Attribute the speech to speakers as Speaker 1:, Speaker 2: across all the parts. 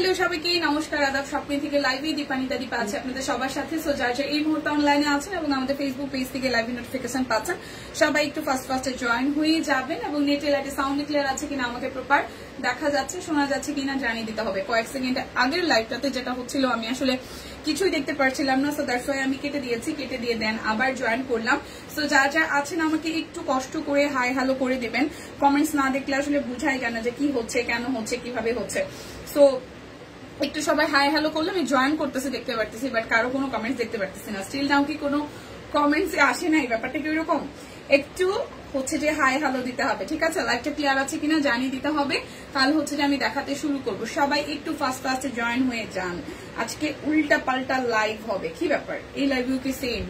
Speaker 1: Hello সবাইকে নমস্কার আদাব স্বপ্নে থেকে লাইভে দীপানিতা দীপা আছে আপনাদের সবার সাথে। সো যারা এই মুহূর্তে অনলাইনে আছেন এবং আমাদের ফেসবুক পেজ থেকে লাইভ নোটিফিকেশন পাচ্ছেন সবাই একটু ফার্স্টে জয়েন হয়ে যাবেন এবং নেটে লাইটে সাউন্ড ক্লিয়ার আছে কিনা আমাকে প্রপার দেখা যাচ্ছে শোনা যাচ্ছে কিনা জানিয়ে দিতে হবে। কয়েক সেকেন্ড আগের লাইভটাতে যেটা হচ্ছিল আমি আসলে কিছুই দেখতে পারছিলাম না, সো দ্যাটস ওয়াই আমি কেটে দিয়েছি, কেটে দিয়ে দেন আবার জয়েন করলাম। সো যারা যারা আছেন আমাকে একটু কষ্ট করে হাই হ্যালো করে দেবেন, কমেন্টস না দেখলে আসলে বুঝাই যায় না যে কি হচ্ছে, কেন হচ্ছে, কিভাবে হচ্ছে। সো একটু সবাই হাই হ্যালো করলে আমি জয়েন করতেছি, দেখতে পারতেছি, বাট কারো কোনো কমেন্টস দেখতে পারতেছি না। স্টিল নাও কি কোনো কমেন্টস আসে নাই, ব্যাপারটা কি এরকম? একটু হচ্ছে যে হাই হ্যালো দিতে হবে, ঠিক আছে? লাইভটা ক্লিয়ার আছে কিনা জানিয়ে দিতে হবে, তাহলে হচ্ছে যে আমি দেখাতে শুরু করব। সবাই একটু ফার্স্টে জয়েন হয়ে যান। আজকে উল্টা পাল্টা লাইভ হবে, কি ব্যাপার? এই লাইভেও কি সেম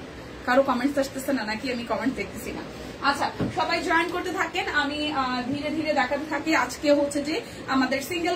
Speaker 1: কারো কমেন্টস আসতেছে না নাকি আমি কমেন্টস দেখতেছি না? আচ্ছা, সবাই জয়েন করতে থাকেন, আমি ধীরে ধীরে দেখাতে থাকি। আজকে হচ্ছে যে আমাদের সিঙ্গেল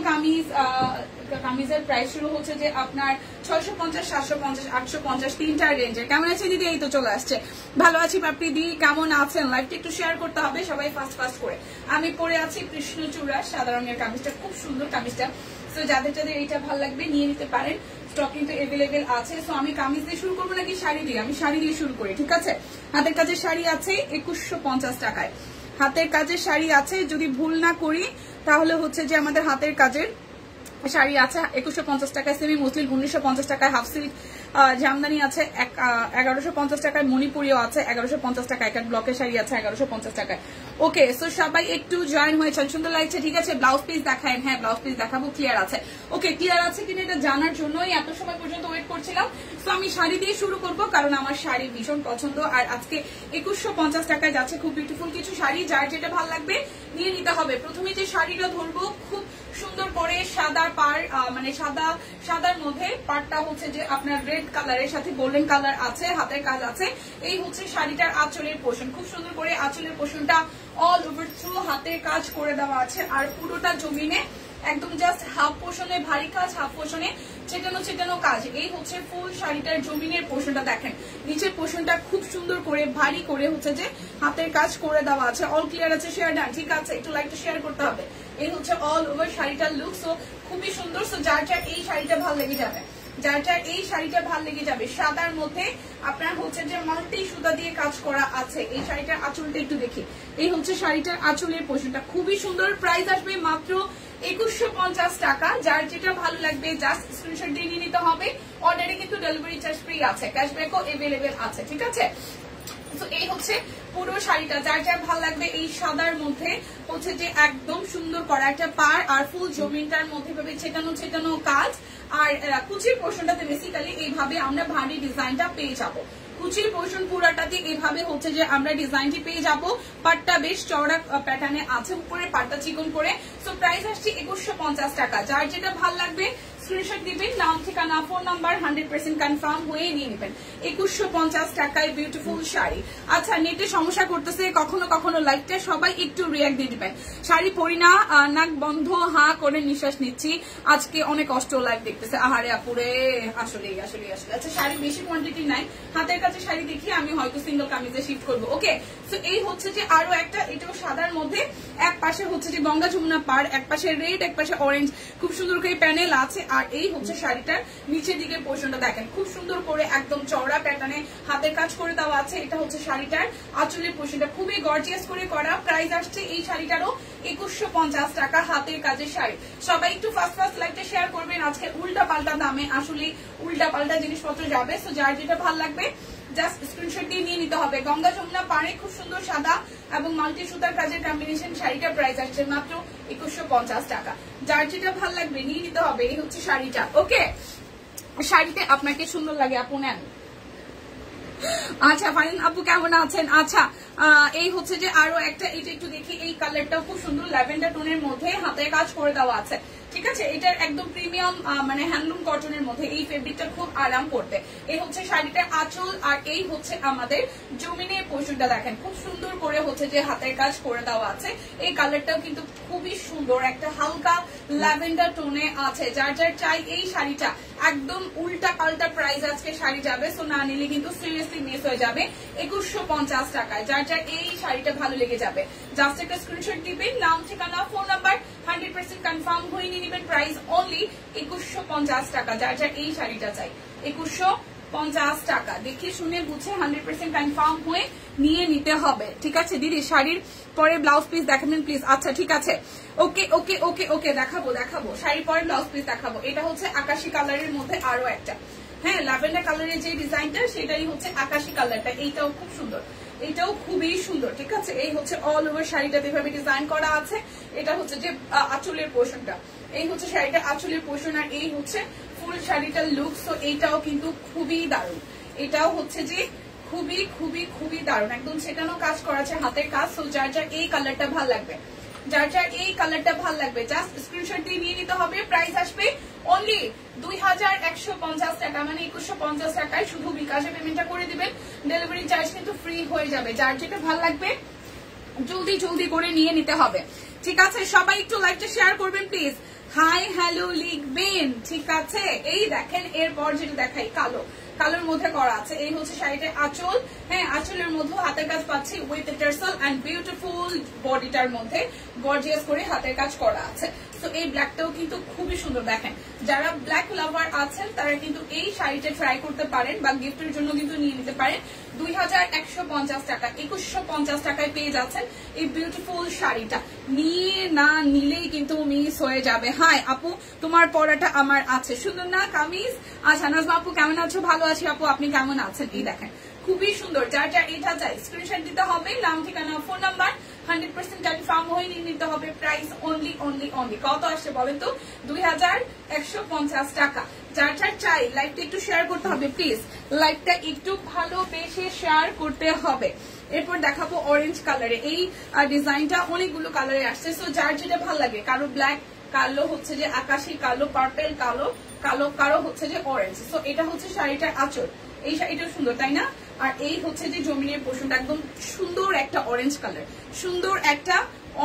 Speaker 1: কামিজের প্রাইস শুরু হচ্ছে যে আপনার 650, 750, 850 তিনটা রেঞ্জের। কেমন আছে দিদি? এই তো চলে আসছে। ভালো আছি পাপড়ি দি, কেমন আছেন? লাইভটা একটু শেয়ার করতে হবে সবাই ফাস্ট করে। আমি পরে আছি কৃষ্ণচূড়া সাদা রঙের কামিজটা, খুব সুন্দর কামিজটা। সো যাদের যাদের এইটা ভালো লাগবে নিয়ে নিতে পারেন, স্টক কিন্তু এভেলেবেল আছে। সো আমি কামিজ দিয়ে শুরু করবো নাকি শাড়ি দিয়ে? আমি শাড়ি দিয়ে শুরু করি, ঠিক আছে? হাতের কাজের শাড়ি আছে 2150 টাকায়। হাতের কাজের শাড়ি আছে, যদি ভুল না করি তাহলে হচ্ছে যে আমাদের হাতের কাজের শাড়ি আছে 2150 টাকায়। সেমি মুসলিম 1950 টাকায়। হাফ সিল্ক জামদানি আছে 1150 টাকায়। মণিপুরিও আছে 1150 টাকায়। এক ব্লকের শাড়ি আছে 1150 টাকায়। ওকে, সো সবাই একটু জয়েন হয়েছেন, সুন্দর লাগছে, ঠিক আছে? ব্লাউজ পিস দেখায়? হ্যাঁ, ব্লাউজ পিস দেখাবো, ক্লিয়ার আছে। ওকে, ক্লিয়ার আছে কিনা এটা জানার জন্যই এত সময় পর্যন্ত ওয়েট করছিলাম। তো আমি শাড়ি দিয়ে শুরু করব কারণ আমার শাড়ি ভীষণ পছন্দ, আর আজকে 2150 টাকায় যাচ্ছে খুব বিউটিফুল কিছু শাড়ি। যার যেটা ভালো লাগবে নিয়ে নিতে হবে। প্রথমে যে শাড়িটা ধরবো খুব সুন্দর করে সাদা পাড়, মানে সাদার মধ্যে পাড়টা হচ্ছে যে আপনার রেড কালারের সাথে গোল্ডেন কালার আছে, হাতের কাজ আছে। এই হচ্ছে শাড়িটার আঁচলের পোর্শন, খুব সুন্দর করে আঁচলের পোর্শনটা অল ওভার থ্রু হাতের কাজ করে দেওয়া আছে। আর পুরোটা জমিনে একদম জাস্ট হাফ পোর্শনে ভারী কাজ, হাফ পোর্শনে ছেটানো কাজ। এই হচ্ছে ফুল শাড়িটার জমিনের পোর্শনটা। দেখেন নিচের পোর্শনটা খুব সুন্দর করে ভারী করে হচ্ছে যে হাতের কাজ করে দেওয়া আছে। অল ক্লিয়ার আছে? শেয়ার ডান, ঠিক আছে? একটু লাইকটা শেয়ার করতে হবে। এই হচ্ছে অল ওভার শাড়িটার লুক। সো খুবই সুন্দর। সো যার এই শাড়িটা ভালো লেগে যাবে, এই শাড়িটা ভালো লেগে যাবে, সাদার মধ্যে আপনার হচ্ছে যে মাল্টি সুতা দিয়ে কাজ করা আছে। এই শাড়িটার আঁচলটা একটু দেখি। এই হচ্ছে শাড়িটার আঁচলের পোর্শনটা, খুবই সুন্দর। প্রাইস আসবে মাত্র 2150 টাকা। যার যেটা ভালো লাগবে জাস্ট স্ক্রিনশট দিয়ে নিয়ে নিতে হবে। অর্ডারে কিন্তু ডেলিভারি চার্জ ফ্রি আছে, ক্যাশব্যাকও এভেলেবেল আছে, ঠিক আছে? তো এই হচ্ছে পুরো শাড়িটা। যার যার ভালো লাগবে এই সাদার মধ্যে হচ্ছে যে একদম সুন্দর করা একটা পাড়, আর ফুল জমিনটার মধ্যে ভাবে ছেটানো কাজ। আর কুচির পোর্শনটাতে বেসিক্যালি এইভাবে আমরা ভারী ডিজাইনটা পেয়ে যাবো। কুচির পোর্শন পুরাটাতে এইভাবে হচ্ছে যে আমরা ডিজাইনটি পেয়ে যাব। পাটটা বেশ চওড়া প্যাটার্নে আছে, উপরে পাটটা চিকন করে। সো প্রাইস আসছে 2150 টাকা। যার যেটা ভালো লাগবে স্ক্রিনশট দিবেন, নাম ঠিকানা ফোন নাম্বার 100% কনফার্ম হয়ে নিয়ে নেবেন। 2150 টাকায় বিউটিফুল শাড়ি। আচ্ছা, নেটে সমস্যা করতেছে কখনো লাইভটা, সবাই একটু রিয়াক্ট দিয়ে দিবেন। শাড়ি পরি না, নাক বন্ধ, হা করে নিঃশ্বাস নিচ্ছি। আজকে অনেক কষ্ট লাইভ দেখতেছে, আহারে আপুরে। আসলে আচ্ছা, শাড়ি বেশি কোয়ান্টিটি নাই, হাতের কাছে শাড়ি দেখিয়ে আমি হয়তো সিঙ্গেল কামিজে শিফট করবো। ওকে, সো এই হচ্ছে যে আরো একটা, এটাও সাদার মধ্যে, এক পাশে হচ্ছে যে গঙ্গা যমুনা পাড়, এক পাশে রেড, এক পাশে অরেঞ্জ, খুব সুন্দর করে প্যানেল আছে। আর এই হচ্ছে শাড়িটার নিচের দিকে পোর্শনটা দেখেন, খুব সুন্দর করে একদম চওড়া প্যাটার্নে হাতের কাজ করে দেওয়া আছে। এটা হচ্ছে শাড়িটার আঁচলের পোর্শনটা, খুবই গর্জিয়াস করে করা। প্রাইস আসছে এই শাড়িটারও 2150 টাকা, হাতের কাজের শাড়ি। সবাই একটু ফার্স্ট লাইভটা শেয়ার করবেন। আজকে উল্টা পাল্টা দামে আসলে উল্টা পাল্টা জিনিসপত্র যাবে। সো যার যেটা ভালো লাগবে জাস্ট স্ক্রিনশট দিয়ে নিয়ে নিতে হবে। গঙ্গা যমুনা পাড়ে খুব সুন্দর সাদা এবং মাল্টি সুতার কাজের কম্বিনেশন শাড়িটা প্রাইস আসছে মাত্র 2150 টাকা। যার যেটা ভালো লাগবে নিয়ে নিতে হবে। এই হচ্ছে শাড়িটা। ওকে, শাড়িতে আপনাকে সুন্দর লাগে আপু নেন। আচ্ছা, ফাইন আপু কেমন আছেন? আচ্ছা, এই হচ্ছে যে আরো একটা, এটা একটু দেখি। এই কালারটাও খুব সুন্দর, ল্যাভেন্ডার টোনের মধ্যে হাতের কাজ করে দেওয়া আছে, ঠিক আছে? এটার একদম প্রিমিয়াম মানে হ্যান্ডলুম কটনের মধ্যে। এই ফেব্রিকটা খুব আরাম করতে। এই হচ্ছে শাড়িটার আঁচল, আর এই হচ্ছে আমাদের জমিনের পোর্শনটা। দেখেন খুব সুন্দর করে হচ্ছে যে হাতের কাজ করে দেওয়া আছে। এই কালারটাও কিন্তু খুবই সুন্দর, একটা হালকা ল্যাভেন্ডার টোনে আছে। যার চাই এই শাড়িটা, একদম উল্টা পাল্টা প্রাইস আজকে শাড়ি যাবে। সো না নিলে কিন্তু সিরিয়াসলি মিস হয়ে যাবে 2150 টাকায়। যার এই শাড়িটা ভালো লেগে যাবে জাস্ট একটা স্ক্রিনশট দিবেন, নাম ঠিকানা ফোন নাম্বার 100% কনফার্ম হয়ে নিয়ে নেবেন। প্রাইস অনলি 2150 টাকা। যার যার এই শাড়িটা চাই 2150 টাকা। দেখে শুনে বুঝে 100% কনফার্ম হয়ে নিয়ে নিতে হবে। ঠিক আছে দিদি, শাড়ির পরে ব্লাউজ পিস দেখাবেন প্লিজ। আচ্ছা ঠিক আছে, ওকে ওকে ওকে ওকে, দেখাবো দেখাবো, শাড়ির পরে ব্লাউজ পিস দেখাবো। এটা হচ্ছে আকাশি কালারের মধ্যে আরো একটা, হ্যাঁ ল্যাভেন্ডার কালারের যে ডিজাইনটা সেটাই হচ্ছে আকাশি কালারটা। এইটাও খুব সুন্দর, এটাও খুবই সুন্দর। ঠিক আছে, এই হচ্ছে অল ওভার শাড়িটাতে এভাবে ডিজাইন করা আছে। এটা হচ্ছে যে আঁচলের পোর্শনটা, এই হচ্ছে শাড়িটা আঁচলের পোর্শন, আর এই হচ্ছে ফুল শাড়িটার লুক। সো এইটাও কিন্তু খুবই দারুণ, এটাও হচ্ছে যে খুবই খুবই খুবই দারুণ, একদম সেটানো কাজ করা আছে, হাতের কাজ। সো যার যার এই কালারটা ভাল লাগবে, যার যার এই কালারটা ভাল লাগবে জাস্ট স্ক্রিনশট দিয়ে নিয়ে নিতে হবে। প্রাইস আসবে অনলি 2150 টাকা, মানে 2150 টাকায়। শুধু বিকাশে পেমেন্টটা করে দিবেন, ডেলিভারি চার্জ কিন্তু ফ্রি হয়ে যাবে। যার যেটা ভাল লাগবে জলদি জলদি করে নিয়ে নিতে হবে। ঠিক আছে, সবাই একটু লাইভটা শেয়ার করবেন প্লিজ, হাই হ্যালো লিখবেন। ঠিক আছে, এই দেখেন এরপর যেটা দেখাই, কালো, কালোর মধ্যে করা আছে। এই হচ্ছে শাড়িটার আঁচল, হ্যাঁ আঁচলের মধ্যে হাতের কাজ পাচ্ছি উইথ টার্সেল এন্ড বিউটিফুল বডিটার মধ্যে গর্জিয়াস করে হাতের কাজ করা আছে। তো এই ব্ল্যাকটাও কিন্তু খুবই সুন্দর। দেখেন যারা ব্ল্যাক লাভার আছেন তারা কিন্তু এই শাড়িটা ট্রাই করতে পারেন বা গিফটের জন্য কিন্তু নিয়ে নিতে পারেন। 2150 টাকা, 2150 টাকায় পেয়ে যাচ্ছেন এই বিউটিফুল শাড়িটা। নিয়ে না নিলেই কিন্তু মিস হয়ে যাবে। হাই আপু, তোমার পরাটা আমার আছে, সুন্দর না কামিজ? আচ্ছা নাজমা আপু কেমন আছো? ভালো আছি আপু, আপনি কেমন আছেন? এই দেখেন খুবই সুন্দর। যার যার এটা চাই স্ক্রিনশট দিতে হবে, নাম ঠিকানা ফোন নাম্বার 100% কনফার্ম হয়ে নিয়ে নিতে হবে। প্রাইস অনলি অনলি অনলি কত আসছে বলেন তো? 2150 টাকা। যার যার চাই লাইভটা একটু শেয়ার করতে হবে প্লিজ, লাইভটা একটু ভালোবেসে শেয়ার করতে হবে। এরপর দেখাবো অরেঞ্জ কালারে, এই ডিজাইনটা অনেকগুলো কালারে আসছে। সো যার যেটা ভালো লাগে, কারো ব্ল্যাক, কালো হচ্ছে যে আকাশি কালো, পার্পেল কালো, কালো কারো হচ্ছে যে অরেঞ্জ। সো এটা হচ্ছে শাড়িটার আঁচল, এই শাড়িটাও সুন্দর তাই না? আর এই হচ্ছে যে জমিনের পোর্শনটা একদম সুন্দর একটা অরেঞ্জ কালার, সুন্দর একটা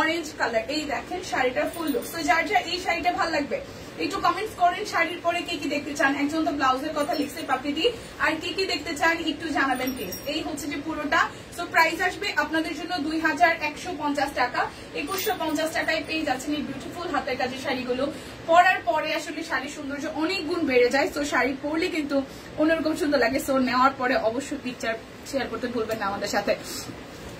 Speaker 1: অরেঞ্জ কালার। এই দেখেন শাড়িটার ফুল লুক। তো যার যা এই শাড়িটা ভালো লাগবে একটু কমেন্টস করেন। শাড়ির পরে কে কি দেখতে চান, একজন তো ব্লাউজের কথা লিখছে পাপিদি, আর কে কি দেখতে চান একটু জানাবেন প্লিজ। এই হচ্ছে যে পুরোটা। সো প্রাইস আসবে আপনাদের জন্য 2150 টাকা। 2150 টাকায় পেয়ে যাচ্ছেন এই বিউটিফুল হাতের কাজের শাড়িগুলো। পরার পরে আসলে শাড়ির সৌন্দর্য অনেক গুণ বেড়ে যায়। সো শাড়ি পরলে কিন্তু অন্যরকম সুন্দর লাগে। সো নেওয়ার পরে অবশ্যই পিকচার শেয়ার করতে ভুলবেন না আমাদের সাথে।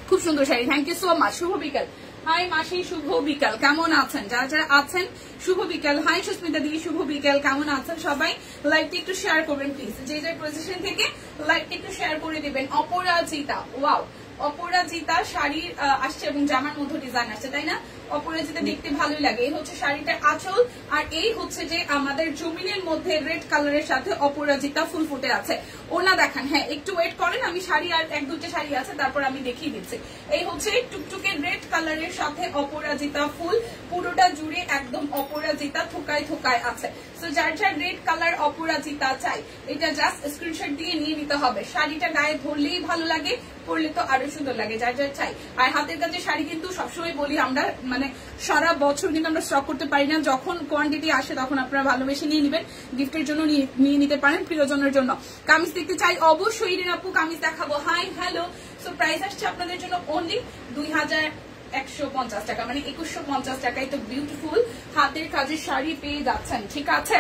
Speaker 1: খুব সুন্দর sari, thank you so much. শুভ বিকাল, হাই মাসি, শুভ বিকাল, কেমন আছেন? যারা যারা আছেন শুভ বিকাল। হাই সুস্মিতা দিদি, শুভ বিকাল, কেমন আছেন সবাই? লাইভটা একটু শেয়ার করবেন প্লিজ, যে যে পজিশন থেকে লাইভটা একটু শেয়ার করে দিবেন। অপরাজিতা, ওয়াও অপরাজিতা শাড়ির আসছে এবং জামার মধ্যে ডিজাইন আসছে তাই না? অপরাজিতা দেখতে ভালোই লাগে। এই হচ্ছে শাড়িটার আঁচল, আর এই হচ্ছে যে আমাদের জমিনের মধ্যে রেড কালারের সাথে অপরাজিতা ফুল ফুটে আছে। ওনা দেখান, হ্যাঁ একটু ওয়েট করেন, আমি শাড়ি আর এক দুটো শাড়ি আছে তারপর আমি দেখিয়ে দিচ্ছি। এই হচ্ছে টুকটুকে রেড কালারের সাথে অপরাজিতা ফুল, পুরোটা জুড়ে একদম অপরাজিতা থোকায় থোকায় আছে। সো যার যার রেড কালার অপরাজিতা চাই, এটা জাস্ট স্ক্রিনশট দিয়ে নিয়ে নিতে হবে। শাড়িটা গায়ে ধরলেই ভালো লাগে, পরলে তো আরো সুন্দর লাগে। যার যার চাই। আর হাতের কাছে শাড়ি কিন্তু সবসময় বলি আমরা, মানে সারা বছর কিন্তু আমরা স্টক করতে পারি না, যখন কোয়ান্টিটি আসে তখন আপনারা ভালোবেসে নিয়ে নেবেন, গিফটের জন্য নিয়ে নিতে পারেন, প্রিয়জনের জন্য। কামিজ দেখতে চাই অবশ্যই রেন আপু, কামিজ দেখাবো। Hi hello. সো প্রাইস আসছে আপনাদের জন্য অনলি 2150 টাকা, মানে 2150 টাকায় তো বিউটিফুল হাতের কাজের শাড়ি পেয়ে যাচ্ছেন। ঠিক আছে,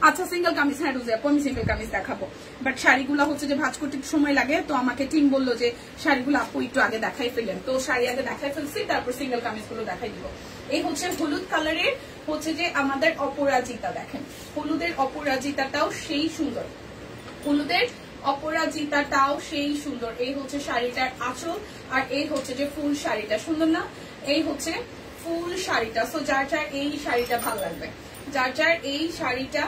Speaker 1: আচ্ছা সিঙ্গেল কামিজ, হ্যাঁ রোজে আপু আমি সিঙ্গেল কামিজ দেখাবো, বাট শাড়িগুলো হচ্ছে যে ভাঁজ করতে সময় লাগে। তো আমাকে টিম বললো যে শাড়িগুলো আপু একটু আগে দেখাই ফেলেন, তো শাড়ি আগে দেখাই ফেলছি, তারপর সিঙ্গেল কামিজ গুলো দেখাই দিব। এই হচ্ছে হলুদ কালারের হচ্ছে যে আমাদের অপরাজিতা, দেখেন হলুদের অপরাজিতাটাও সেই সুন্দর, হলুদের অপরাজিতাটাও সেই সুন্দর। এই হচ্ছে শাড়িটার আঁচল, আর এই হচ্ছে যে ফুল শাড়িটা, সুন্দর না? এই হচ্ছে ফুল শাড়িটা। সো যার যার এই শাড়িটা ভালো লাগবে, যার যার এই শাড়িটা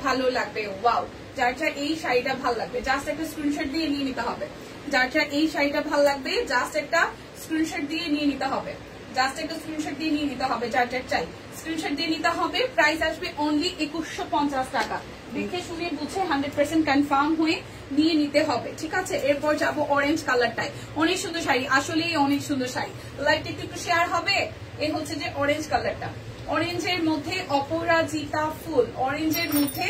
Speaker 1: ভালো লাগবে, ওয়াও যার যার এই শাড়িটা ভালো লাগবে জাস্ট একটা স্ক্রিনশট দিয়ে নিয়ে নিতে হবে। যার যার এই শাড়িটা ভালো লাগবে জাস্ট একটা স্ক্রিনশট দিয়ে নিয়ে নিতে হবে, জাস্ট একটা স্ক্রিনশট দিয়ে নিয়ে নিতে হবে। যার যার চাই স্ক্রিনশট দিয়ে নিতে হবে। প্রাইস আসবে অনলি 2150 টাকা। দেখে শুনে বুঝে 100% কনফার্ম হয়ে নিয়ে নিতে হবে। ঠিক আছে, এরপর যাবো অরেঞ্জ কালারটাই, অনেক সুন্দর শাড়ি, আসলেই অনেক সুন্দর শাড়ি। লাইভটা একটু শেয়ার হবে। এই হচ্ছে যে অরেঞ্জ কালারটা, অরেঞ্জের মধ্যে অপরাজিতা ফুল, অরেঞ্জের মধ্যে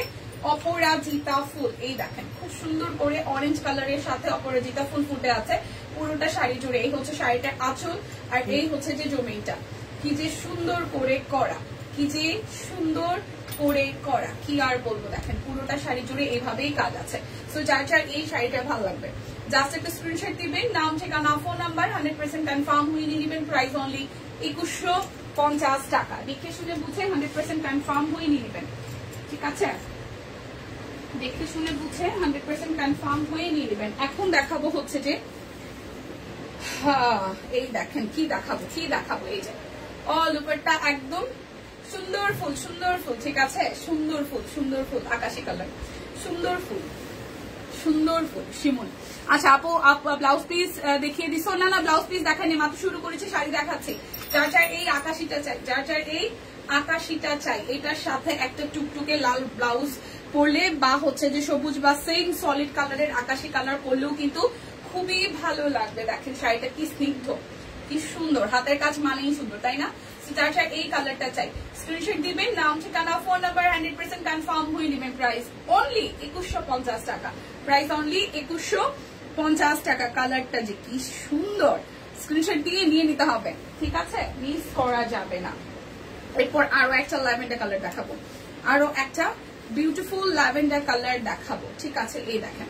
Speaker 1: অপরাজিতা ফুল। এই দেখেন খুব সুন্দর করে অরেঞ্জ কালারের সাথে অপরাজিতা ফুল ফুটে আছে পুরোটা শাড়ি জুড়ে। এই হচ্ছে শাড়িটার আঁচল, আর এই হচ্ছে যে জমিটা, কি যে সুন্দর করে করা, কি যে সুন্দর করে করা, কি আর বলবো। দেখেন পুরোটা শাড়ি জুড়ে এইভাবেই কাজ আছে। সো যার যার এই শাড়িটা ভালো লাগবে জাস্ট একটা স্ক্রিনশট দিবেন, নাম ঠিকানা ফোন নাম্বার 100% কনফার্ম হয়ে নিয়ে নেবেন। প্রাইস অনলি 2150 টাকা। দেখে শুনে বুঝে 100% কনফার্ম হয়ে নিয়ে নেবেন, ঠিক আছে? দেখে শুনে বুঝে 100% কনফার্ম হয়ে নিয়ে নেবেন। এখন দেখাবো হচ্ছে যে এই দেখেন কি দেখাবো, কি দেখাবো। এই যে অল ওভারটা একদম সুন্দর ফুল, সুন্দর ফুল, ঠিক আছে? সুন্দর ফুল, সুন্দর ফুল, আকাশি কালার, সুন্দর ফুল, সুন্দর ফুল, শিমুল। আচ্ছা আপু ব্লাউজ পিস দেখিয়ে দিছো? না না, ব্লাউজ পিস দেখাইনি, মাত্র শুরু করেছি, শাড়ি দেখাচ্ছি। যার যার এই আকাশিটা চাই, যার যার এই আকাশিটা চাই, এটার সাথে একটা টুকটুকে লাল ব্লাউজ পরলে বা হচ্ছে যে সবুজ বা সেম সলিড কালারের আকাশি কালার পরলেও কিন্তু খুবই ভালো লাগবে। দেখেন শাড়িটা কি স্নিগ্ধ, কি সুন্দর, হাতের কাজ মানেই সুন্দর, তাই না? যার যার এই কালারটা চাই স্ক্রিনশট দিবেন, নাম ঠিকানা ফোন নাম্বার 100% কনফার্ম হয়ে নেবেন। প্রাইস অনলি 2150 টাকা। প্রাইস অনলি 2150 টাকা। কালারটা যে কি সুন্দর, স্ক্রিনশট দিয়ে নিয়ে নিতে হবে, ঠিক আছে? মিস করা যাবে না। এরপর আরো একটা ল্যাভেন্ডার কালার দেখাবো, আরো একটা বিউটিফুল ল্যাভেন্ডার কালার দেখাবো, ঠিক আছে? এই দেখেন,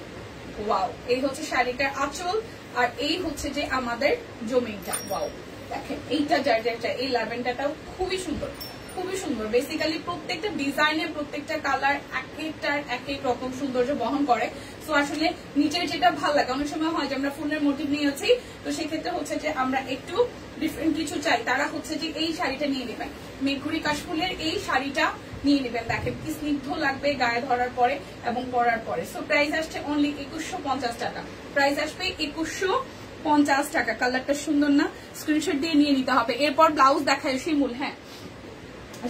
Speaker 1: ওয়াও, এই হচ্ছে শাড়িটার আঁচল আর এই হচ্ছে যে আমাদের জমিনটা। ওয়াও, দেখেন এইটা যার যারটা, এই ল্যাভেন্ডারটাও খুবই সুন্দর, খুবই সুন্দর। বেসিক্যালি প্রত্যেকটা ডিজাইনের প্রত্যেকটা কালার এক একটার এক এক রকম সৌন্দর্য বহন করে। তো আসলে নিচের যেটা ভালো লাগে, অনেক সময় হয় যে আমরা ফুলের মোটিভ নিয়েছি, তো সেক্ষেত্রে হচ্ছে যে আমরা একটু ডিফারেন্ট কিছু চাই, তারা হচ্ছে যে এই শাড়িটা নিয়ে নেবেন, মেঘুরি কাশফুলের এই শাড়িটা নিয়ে নেবেন। দেখেন কি স্নিগ্ধ লাগবে গায়ে ধরার পরে এবং পরার পরে। সো প্রাইস আসছে অনলি 2150 টাকা। প্রাইস আসবে 2150 টাকা। কালারটা সুন্দর না? স্ক্রিনশট দিয়ে নিয়ে নিতে হবে। এরপর ব্লাউজ দেখায় শিমুল। হ্যাঁ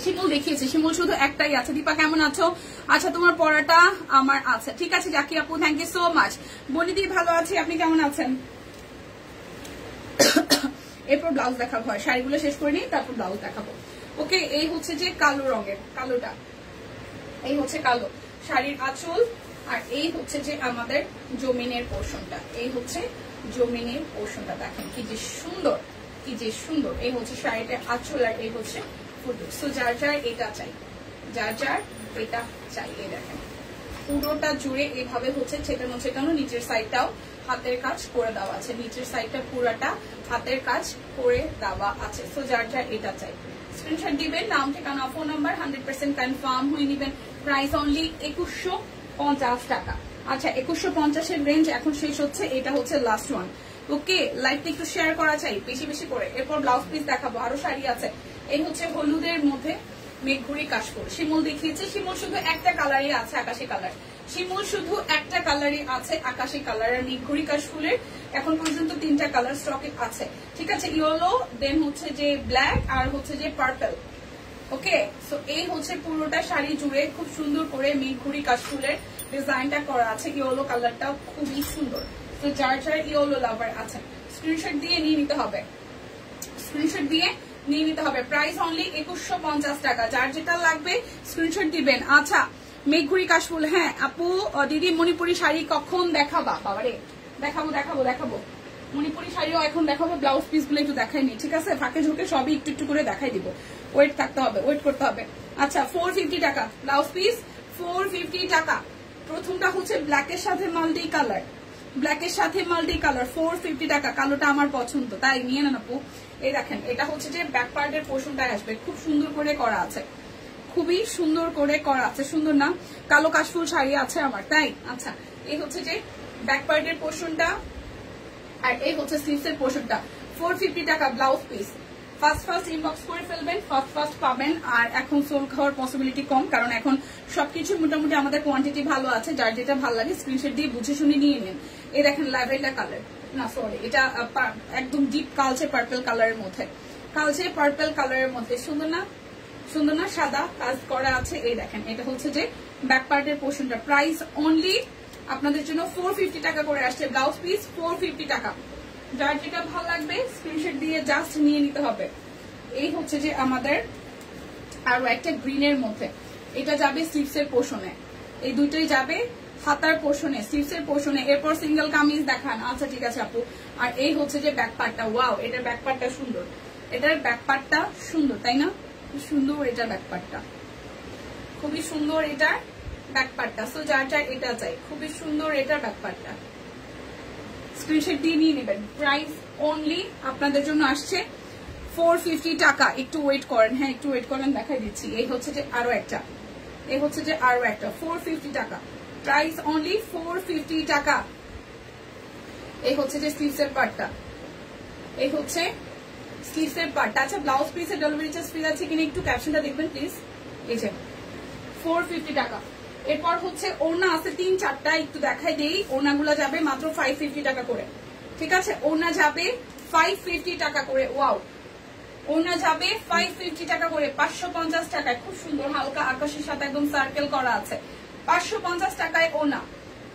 Speaker 1: শিমুল দেখিয়েছে, শিমুল শুধু একটাই আছে। দীপা কেমন আছো? আচ্ছা তোমার পড়াটা আমার আছে, ঠিক আছে জাকি আপু, থ্যাংক ইউ সো মাচ। বনিদি ভালো আছি, আপনি কেমন আছেন? এরপর ব্লাউজ দেখাবো, হয় শাড়িগুলো শেষ করে নিই তারপর ব্লাউজ দেখাবো। ওকে, এই হচ্ছে যে কালো রঙের, কালোটা এই হচ্ছে কালো শাড়ির আঁচল, আর এই হচ্ছে যে আমাদের জমিনের পোর্শনটা, এই হচ্ছে জমিনের পোর্শনটা। দেখেন কি যে সুন্দর, কি যে সুন্দর। এই হচ্ছে শাড়িটার আঁচল আর এই হচ্ছে ফুটো। সো যার যার এটা চাই, যার যার এটা চাই, এই দেখেন পুরোটা জুড়ে এইভাবে হচ্ছে ছেটানো ছেটানো, নিচের সাইডটাও হাতের কাজ করে দেওয়া আছে, নিচের সাইডটা পুরাটা হাতের কাজ করে দেওয়া আছে। সো যার যার এটা চাই স্ক্রিনশট দিবেন, নাম ঠিকানা ফোন নাম্বার 100% কনফার্ম হয়ে নেবেন। প্রাইস অনলি 2150 টাকা। আচ্ছা 2150 এর রেঞ্জ এখন শেষ হচ্ছে, এটা হচ্ছে লাস্ট ওয়ান। ওকে, লাইভটা একটু শেয়ার করা চাই বেশি বেশি করে। এরপর ব্লাউজ পিস দেখাবো, আরো শাড়ি আছে। এই হচ্ছে হলুদের মধ্যে মেঘঘুরি কাশফুল। শিমুল দেখিয়েছে, শিমুল শুধু একটা কালারই আছে, আকাশি কালার। শিমুল শুধু একটা কালারই আছে, আকাশি কালার। আর মেঘঘুরি কাশফুলের এখন পর্যন্ত 3টা কালার স্টকে আছে, ঠিক আছে? ইয়েলো, দেন হচ্ছে যে ব্ল্যাক, আর হচ্ছে যে পার্পল। ওকে, সো এই হচ্ছে পুরোটা শাড়ি জুড়ে খুব সুন্দর করে মেঘঘুরি কাশফুলের ডিজাইনটা করা আছে। ইয়েলো কালারটাও খুবই সুন্দর। তো যার যার ইয়েলো লাভার আছে স্ক্রিনশট দিয়ে নিয়ে নিতে হবে, স্ক্রিনশট দিয়ে নিয়ে নিতে হবে। প্রাইস অনলি 2150 টাকা। যার যেটা লাগবে স্ক্রিনশট দিবেন। আচ্ছা মেঘঘুরি কাশফুল, হ্যাঁ আপু দিদি মণিপুরি শাড়ি কখন দেখাবা? বাবারে দেখাবো দেখাবো দেখাবো, মণিপুরি শাড়িও এখন দেখাবো। ব্লাউজ পিস গুলো একটু দেখাইনি, ঠিক আছে? ফাঁকে ঝুঁকে সবই একটু একটু করে দেখাই দিব। ওয়েট থাকতে হবে, ওয়েট করতে হবে। আচ্ছা 450 টাকা ব্লাউজ পিস, 450 টাকা। প্রথমটা হচ্ছে ব্ল্যাকের সাথে মাল্টি কালার, ব্ল্যাকের সাথে মাল্টি কালার, 450 টাকা। কালোটা আমার পছন্দ, তাই নিয়ে নেন আপু। এই দেখেন এটা হচ্ছে যে ব্যাক পার্টের পোর্শনটা আসবে, খুব সুন্দর করে করা আছে, খুবই সুন্দর করে করা আছে। সুন্দর না? কালো কাশফুল শাড়ি আছে আমার, তাই? আচ্ছা এই হচ্ছে যে ব্যাক পার্টের পোর্শনটা, আর এই হচ্ছে স্লিভস এর পোর্শনটা। 450 টাকা ব্লাউজ পিস। ফার্স্ট ইনবক্স করে ফেলবেন, ফার্স্ট পাবেন। আর এখন সোল খাওয়ার পসিবিলিটি কম, কারণ এখন সবকিছু মোটামুটি আমাদের কোয়ান্টিটি ভালো আছে। যার যেটা ভালো লাগে স্ক্রিনশট দিয়ে বুঝে শুনে নিয়ে নেন। এই দেখেন ল্যাভেন্ডার কালার, না সরি এটা একদম ডিপ কালচে পার্পল কালারের মধ্যে, কালচে পার্পল কালারের মধ্যে। সুন্দর না? সুন্দর না? সাদা কাজ করা আছে। এই দেখেন এটা হচ্ছে যে ব্যাক পার্টের পোর্শনটা। প্রাইস অনলি আপনাদের জন্য 450 টাকা করে আসছে। ব্লাউজ পিস 450 টাকা। যার যেটা ভালো লাগবে স্ক্রিনশট দিয়ে জাস্ট নিয়ে নিতে হবে। এই হচ্ছে যে আমাদের আরো একটা গ্রিনের মধ্যে, এটা যাবে স্লিভস এর পোর্শনে, এই দুইটাই যাবে হাতার পোর্শনে, স্লিভস এর পোর্শনে। এরপর সিঙ্গেল কামিজ দেখান। আচ্ছা ঠিক আছে আপু। আর এই হচ্ছে যে ব্যাক পার্টটা। ওয়াও, এটার ব্যাক পার্টটা সুন্দর, এটার ব্যাক পার্টটা সুন্দর, তাই না? সুন্দর এটা ব্যাকপার্টটা, খুবই সুন্দর এটার ব্যাকপার্টটা। সো যার যার এটা চাই, খুবই সুন্দর এটার ব্যাকপার্টটা, স্ক্রিনশট দিয়ে নিয়ে নেবেন। প্রাইস অনলি আপনাদের জন্য আসছে 450 টাকা। একটু ওয়েট করেন, হ্যাঁ একটু ওয়েট করেন, দেখাই দিচ্ছি। এই হচ্ছে যে আরো একটা, এই হচ্ছে যে আরো একটা 450 টাকা। প্রাইস অনলি 450 টাকা। এই হচ্ছে যে স্লিভসের পার্টটা, এই হচ্ছে স্লিভসের পার্টটা। আচ্ছা ব্লাউজ পিসের ডেলিভারি চার্জ ফ্রি আছে কিনা একটু ক্যাপশনটা দেখবেন প্লিজ। এই যে 450 টাকা। এরপর হচ্ছে ওড়না আছে 3-4টা, একটু দেখাই দেই। ওড়নাগুলো যাবে মাত্র 550 টাকা করে, ঠিক আছে? ওড়না যাবে 550 টাকা করে। ওয়াও, ওড়না যাবে 550 টাকা করে, 550 টাকায়। খুব সুন্দর হালকা আকাশের সাথে একদম সার্কেল করা আছে, 550 টাকায় ওড়না।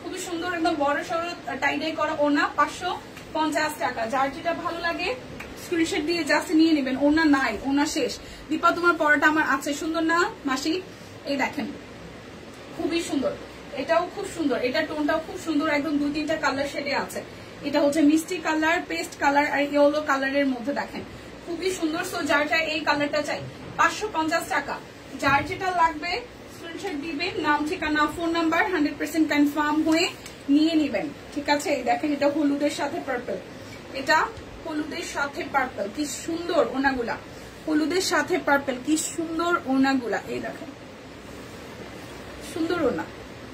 Speaker 1: খুবই সুন্দর একদম বড় সড়ো টাইডাই করা ওড়না, 550 টাকা। যার যেটা ভালো লাগে স্ক্রিনশট দিয়ে জাস্ট নিয়ে নেবেন। ওড়না নাই, ওড়না শেষ। দীপা তোমার পরাটা আমার আছে, সুন্দর না মাসি? এই দেখেন খুবই সুন্দর, এটাও খুব সুন্দর, এটা টোনটাও খুব সুন্দর, একদম 2-3টা কালার শেডে আছে। এটা হচ্ছে মিষ্টি কালার, পেস্ট কালার আর ইয়েলো কালারের মধ্যে, দেখেন খুবই সুন্দর। সো যার চাই এই কালারটা চাই, 550 টাকা। যার যেটা লাগবে স্ক্রিনশট দিবেন, নাম ঠিকানা ফোন নাম্বার 100% কনফার্ম হয়ে নিয়ে নেবেন, ঠিক আছে? দেখেন এটা হলুদের সাথে পার্পল, এটা হলুদের সাথে পার্পল, কি সুন্দর ওনাগুলা, হলুদের সাথে পার্পল, কি সুন্দর ওনাগুলা। এই দেখেন সুন্দর ওনা,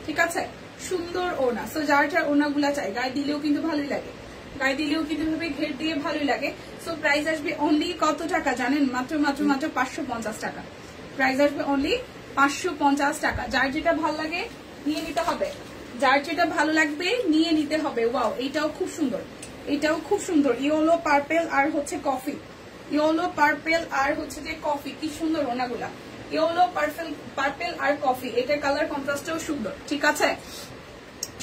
Speaker 1: ঠিক আছে? সুন্দর ওনা। সো যার যার ওনাগুলা চাই, গায়ে দিলেও কিন্তু ভালোই লাগে, গায়ে দিলেও কিন্তু ভাবে ঘের দিয়ে ভালোই লাগে। সো প্রাইস আসবে অনলি কত টাকা জানেন? মাত্র মাত্র মাত্র 550 টাকা। প্রাইস আসবে অনলি 550 টাকা। যার যেটা ভালো লাগে নিয়ে নিতে হবে, যার যেটা ভালো লাগবে নিয়ে নিতে হবে। ওয়াও, এইটাও খুব সুন্দর, এটাও খুব সুন্দর, ইয়েলো পার্পেল আর হচ্ছে কফি, ইয়েলো পার্পেল আর হচ্ছে যে কফি, কি সুন্দর ওনাগুলা, ইয়েলো পার্পেল আর কফি। এটার কালার কন্ট্রাস্টও সুন্দর, ঠিক আছে?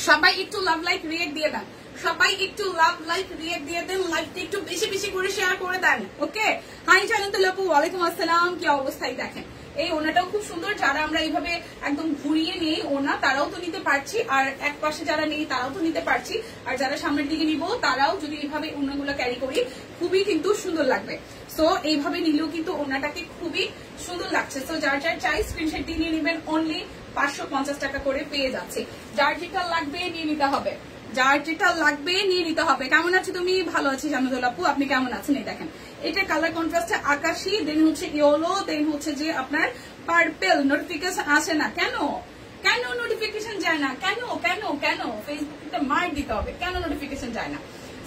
Speaker 1: সবাই একটু লাভ লাইক রিয়েক্ট দিয়ে দেন, সবাই একটু লাভ লাইক রিয়েক্ট দিয়ে দেন, লাইকটা একটু বেশি বেশি করে শেয়ার করে দেন। ওকে, হাই জানেন তো লাপু, ওয়ালাইকুম আসসালাম, কি অবস্থায়? দেখেন এই ওনাটাও খুব সুন্দর। যারা আমরা এইভাবে একদম ঘুরিয়ে নেই ওনা, তারাও তো নিতে পারছি, আর এক পাশে যারা নেই তারাও তো নিতে পারছি, আর যারা সামনের দিকে নিব তারাও যদি এইভাবে ওনাগুলো ক্যারি করি খুবই কিন্তু সুন্দর লাগবে। সো এইভাবে নিলেও কিন্তু ওনাটাকে খুবই সুন্দর লাগছে। সো যার যার চাই স্ক্রিনশট দিয়ে নিয়ে নেবেন, অনলি 550 টাকা করে পেয়ে যাচ্ছে। যার যেটা লাগবে নিয়ে নিতে হবে, যার যেটা লাগবে নিয়ে নিতে হবে। কেমন আছে তুমি? ভালো আছি জানুদুল আপু, আপনি কেমন আছেন? এই দেখেন এটা কালার কন্ট্রাস্টে আকাশি, দেন হচ্ছে ইয়েলো, দেন হচ্ছে যে আপনার পার্পল। নোটিফিকেশন আসে না কেন? কেন নোটিফিকেশন যায় না? কেন কেন কেন? ফেসবুকে মার দিতে হবে, কেন নোটিফিকেশন যায় না?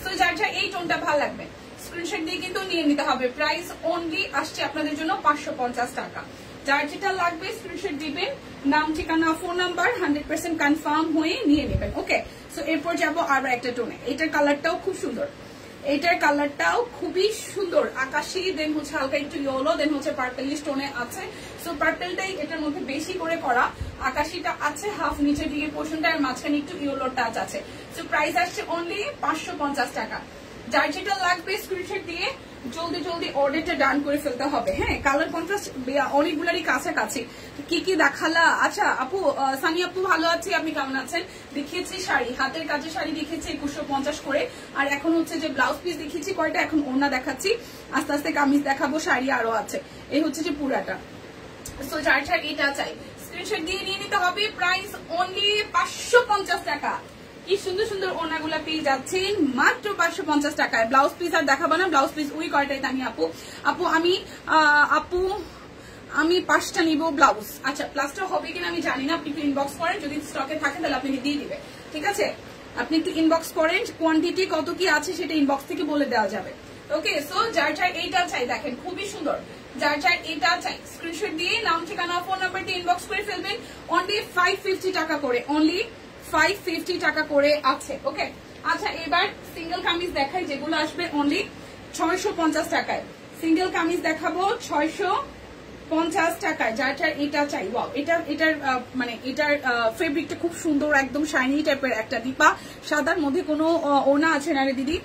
Speaker 1: সো যার যার এই টোনটা ভালো লাগবে স্ক্রিনশট দিয়ে কিন্তু নিয়ে নিতে হবে। প্রাইস অনলি আসছে আপনাদের জন্য 550 টাকা। যার যেটা লাগবে স্ক্রিনশট দিবেন, নাম ঠিকানা ফোন নাম্বার 100% কনফার্ম হয়ে নিয়ে নেবেন। ওকে, সো এরপর যাবো আরো একটা টোনে। এটার কালারটাও খুব সুন্দর, এটার কালারটাও খুবই সুন্দর, আকাশি, দেন হচ্ছে হালকা একটু ইয়েলো, দেন হচ্ছে পার্পলিশ টোনে আছে। সো পার্পলটাই এটার মধ্যে বেশি করে করা, আকাশিটা আছে হাফ নিচের দিকে পোর্শনটা, আর মাঝখানে একটু ইয়েলো টাচ আছে। সো প্রাইস আসছে অনলি 550 টাকা। যার যেটা লাগবে স্ক্রিনশট দিয়ে জলদি জলদি অর্ডারটা ডান করে ফেলতে হবে। হ্যাঁ, কালার কন্ট্রাস্ট অনেকগুলারই কাছাকাছি। কি কি দেখালা? আচ্ছা আপু, সানি আপু ভালো আছি, আপনি কেমন আছেন? দেখিয়েছি শাড়ি, হাতের কাজের শাড়ি দেখিয়েছি 2150 করে, আর এখন হচ্ছে যে ব্লাউজ পিস দেখিয়েছি কয়টা, এখন ওড়না দেখাচ্ছি, আস্তে আস্তে কামিজ দেখাবো, শাড়ি আরো আছে। এই হচ্ছে যে পুরাটা। সো যার যার এটা চাই স্ক্রিনশট দিয়ে নিয়ে নিতে হবে। প্রাইস অনলি 550 টাকা। কি সুন্দর সুন্দর ওনাগুলা পেয়ে যাচ্ছেন মাত্র 550 টাকায়। ব্লাউজ পিস আর দেখাবো না, ব্লাউজ পিস ওই কয়টাই তানি আপু। আপু আমি 5টা নিব ব্লাউজ। আচ্ছা, প্লাসটা হবে কিনা আমি জানি না, আপনি একটু ইনবক্স করেন, যদি স্টকে থাকে তাহলে আপনি দিয়ে দিবে, ঠিক আছে? আপনি একটু ইনবক্স করেন, কোয়ান্টিটি কত কি আছে সেটা ইনবক্স থেকে বলে দেওয়া যাবে। ওকে, সো যার যার এইটা চাই, দেখেন খুবই সুন্দর, যার যার এটা চাই স্ক্রিনশট দিয়ে নাম ঠিকানা ফোন নাম্বার দিয়ে ইনবক্স করে ফেলবেন। অনলি 550 টাকা করে, অনলি 550 টাকা করে আছে। ওকে, আচ্ছা এবার সিঙ্গেল কামিজ দেখাই, যেগুলো আসবে অনলি 650 টাকায়। সিঙ্গেল কামিজ দেখাবো 650 টাকায়। যার যার এটা চাই, ওয়াও, এটার মানে এটার ফেব্রিকটা খুব সুন্দর, একদম শাইনি টাইপের একটা। দীপা সাদার মধ্যে কোনো ওনা আছে না রে দিদি?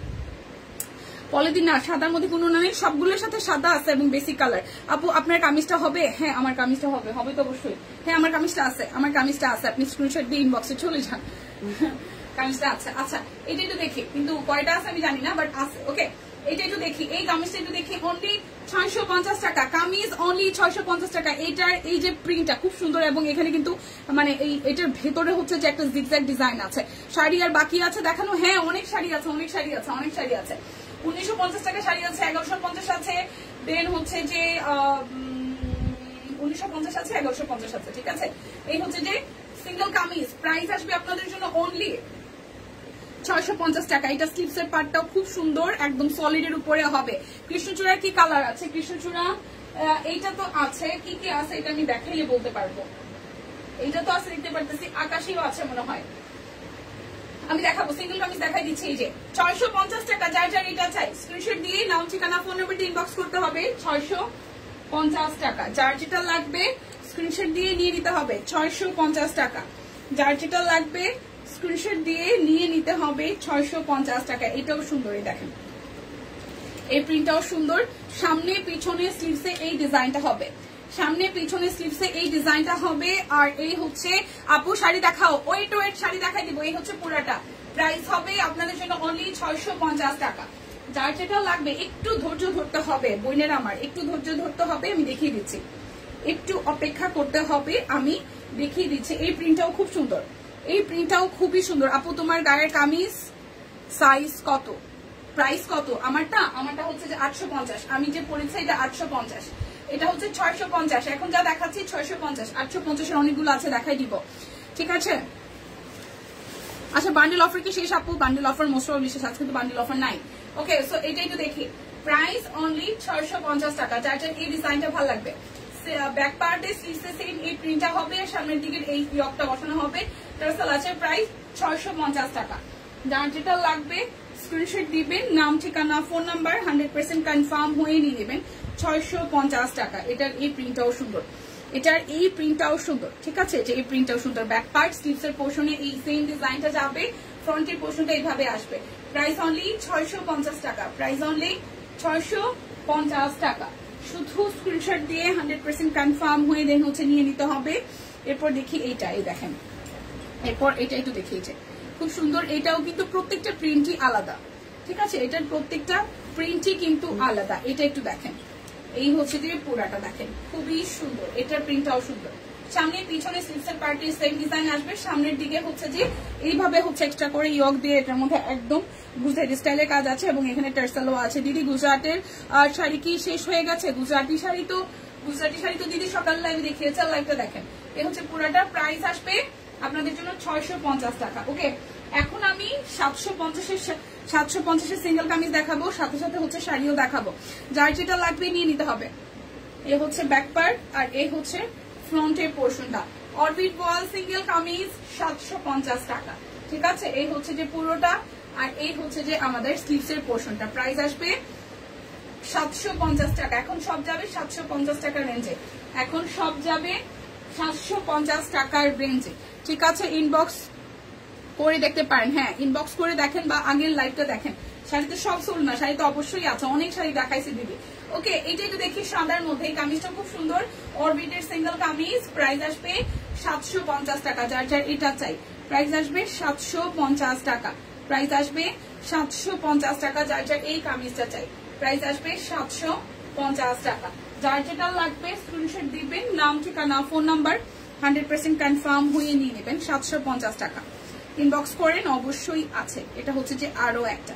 Speaker 1: পলিদিন না, সাদার মধ্যে কোনো ওনা নেই, সবগুলোর সাথে সাদা আছে এবং বেসিক কালার। আপু আপনার কামিজটা হবে? হ্যাঁ আমার কামিজটা হবে, হবে তো অবশ্যই। হ্যাঁ আমার কামিজটা আছে, আমার কামিজটা আছে, আপনি স্ক্রিনশট দিয়ে ইনবক্সে চলে যান, কামিজটা আছে। আচ্ছা এটা একটু দেখি, কিন্তু কয়টা আছে আমি জানি না, বাট আছে। ওকে, এটা একটু দেখি, এই কামিজটা একটু দেখি, অনলি 650 টাকা কামিজ, অনলি 650 টাকা। এটার এই যে প্রিন্টটা খুব সুন্দর এবং এখানে কিন্তু মানে এই এটার ভেতরে হচ্ছে যে একটা জিগজ্যাগ ডিজাইন আছে। শাড়ি আর বাকি আছে দেখানো? হ্যাঁ অনেক শাড়ি আছে, অনেক শাড়ি আছে, অনেক শাড়ি আছে। 1950 টাকা শাড়ি আছে, 1150 আছে, দেন হচ্ছে যে 1950 আছে, 1150 আছে, ঠিক আছে। এই হচ্ছে যে সিঙ্গেল কামিজ, প্রাইস আসবে আপনাদের জন্য অনলি 650 টাকা। এটা স্লিভসের পার্টটাও খুব সুন্দর, একদম সলিডের উপরে হবে। কৃষ্ণচূড়ার কি কালার আছে? কৃষ্ণচূড়া এইটা তো আছে, কি কি আছে এটা আমি দেখাইলে বলতে পারবো। এইটা তো আছে, দেখতে পারতেছি, আকাশিও আছে মনে হয়, আমি দেখাবো। সিঙ্গেল কামিজ দেখাই দিচ্ছি। এই যে 650 টাকা, যার যার এটা চাই স্ক্রিনশট দিয়ে নাম, ঠিকানা, ফোন নাম্বার ইনবক্স করতে হবে। 650 টাকা, যার যেটা লাগবে স্ক্রিনশট দিয়ে নিয়ে নিতে হবে। 650 টাকা, যার যেটা লাগবে স্ক্রিনশট দিয়ে নিয়ে নিতে হবে। 650 টাকা। এটাও সুন্দর, দেখেন এই প্রিন্টটাও সুন্দর। সামনে পিছনে স্লিভসে এই ডিজাইনটা হবে, সামনে পিছনে স্লিভসে এই ডিজাইনটা হবে। আর এই হচ্ছে, আপু শাড়ি দেখাও, ওয়েট ওয়েট শাড়ি দেখাই দিব। এই হচ্ছে পুরাটা, প্রাইস হবে আপনাদের জন্য অনলি 650 টাকা। যার যেটা লাগবে একটু ধৈর্য ধরতে হবে বোনের আমার, একটু ধৈর্য ধরতে হবে, আমি দেখিয়ে দিচ্ছি, একটু অপেক্ষা করতে হবে, আমি দেখিয়ে দিচ্ছি। এই প্রিন্টটাও খুব সুন্দর, এই প্রিন্টটাও খুবই সুন্দর। আপু তোমার গায়ের কামিজ সাইজ কত, প্রাইস কত? আমারটা হচ্ছে যে 850, আমি যে পরেছি এটা 850, এটা হচ্ছে 650। এখন যা দেখাচ্ছি 650, 850 এর অনেকগুলো আছে, দেখাই দিব, ঠিক আছে। আচ্ছা বান্ডেল অফার কি শেষ আপু? বান্ডেল অফার মোস্ট প্রবাবলি শেষ, আজকে তো বান্ডেল অফার নাই। ওকে, সো এটাই তো দেখি, প্রাইস অনলি 650 টাকা। যার যার এই ডিজাইনটা ভালো লাগবে, ব্যাক পার্টে স্লিভসে সেম এই প্রিন্টটা হবে, সামনের দিকে এই ইয়কটা বসানো হবে, টার্সেল আছে, প্রাইস 650 টাকা। যার যেটা লাগবে স্ক্রিনশট দিবেন, নাম, ঠিকানা, ফোন নাম্বার 100% কনফার্ম হয়ে নিয়ে নেবেন। 650 টাকা। এটার এই প্রিন্টটাও সুন্দর, এটার এই প্রিন্টটাও সুন্দর, ঠিক আছে। যে এই প্রিন্টটাও সুন্দর, ব্যাক পার্ট স্লিভসের পোর্শনে এই সেম ডিজাইনটা যাবে, ফ্রন্টের পোর্শনটা এইভাবে আসবে। প্রাইস অনলি 650 টাকা, প্রাইস অনলি 650 টাকা। শুধু স্ক্রিনশট দিয়ে 100% কনফার্ম হয়ে দেন হচ্ছে নিয়ে নিতে হবে। এরপর দেখি এইটা, এই দেখেন, এরপর এটা একটু দেখিয়েছে, খুব সুন্দর। এটাও কিন্তু প্রত্যেকটা প্রিন্টই আলাদা, ঠিক আছে, এটার প্রত্যেকটা প্রিন্টই কিন্তু আলাদা। এটা একটু দেখেন, এই হচ্ছে যে পুরাটা দেখেন, খুবই সুন্দর, এটার প্রিন্টটাও সুন্দর। সামনে পিছনে স্লিভসের পার্টি সেম ডিজাইন আসবে, সামনের দিকে হচ্ছে যে এইভাবে হচ্ছে এক্সট্রা করে ইয়ক দিয়ে এটার মধ্যে একদম গুজরাটি স্টাইলের কাজ আছে এবং এখানে টার্সেলও আছে। দিদি গুজরাটের শাড়ি কি শেষ হয়ে গেছে? গুজরাটি শাড়ি তো দিদি সকাল লাইভ দেখিয়েছে, লাইভটা দেখেন। এই হচ্ছে পুরাটা, প্রাইস আসবে আপনাদের জন্য 650 টাকা। ওকে, এখন আমি 750-এর সিঙ্গেল কামিজ দেখাবো, সাথে সাথে হচ্ছে শাড়িও দেখাবো। যার যেটা লাগবে নিয়ে নিতে হবে। এ হচ্ছে ব্যাক পার্ট আর এই হচ্ছে ফ্রন্টের পোর্শনটা। অরবিট ওয়াল সিঙ্গেল কামিজ 750 টাকা, ঠিক আছে। এই হচ্ছে যে পুরোটা, আর এই হচ্ছে যে আমাদের স্লিভসের পোর্শনটা। প্রাইস আসবে 750 টাকা। এখন সব যাবে 750 টাকার রেঞ্জে, এখন সব যাবে 750 টাকার রেঞ্জে, ঠিক আছে। ইনবক্স করে দেখতে পারেন, হ্যাঁ ইনবক্স করে দেখেন বা আগের লাইভটা দেখেন। শাড়িতে সব সোল না, শাড়ি তো অবশ্যই আছে, অনেক শাড়ি দেখাইছে দিদি। ওকে, এইটা একটু দেখি সাদার মধ্যে, এই কামিজটা খুব সুন্দর, অরবিটের সিঙ্গেল কামিজ, প্রাইস আসবে 750 টাকা। যার যার এটা চাই, প্রাইস আসবে 750 টাকা, প্রাইস আসবে 750 টাকা। যার যার এই কামিজটা চাই, প্রাইস আসবে 750 টাকা। যার যেটা লাগবে স্ক্রিনশট দিবেন, নাম, ঠিকানা, ফোন নাম্বার 100% কনফার্ম হয়ে নিয়ে নেবেন। 750 টাকা ইনবক্স করেন, অবশ্যই আছে। এটা হচ্ছে যে আরো একটা,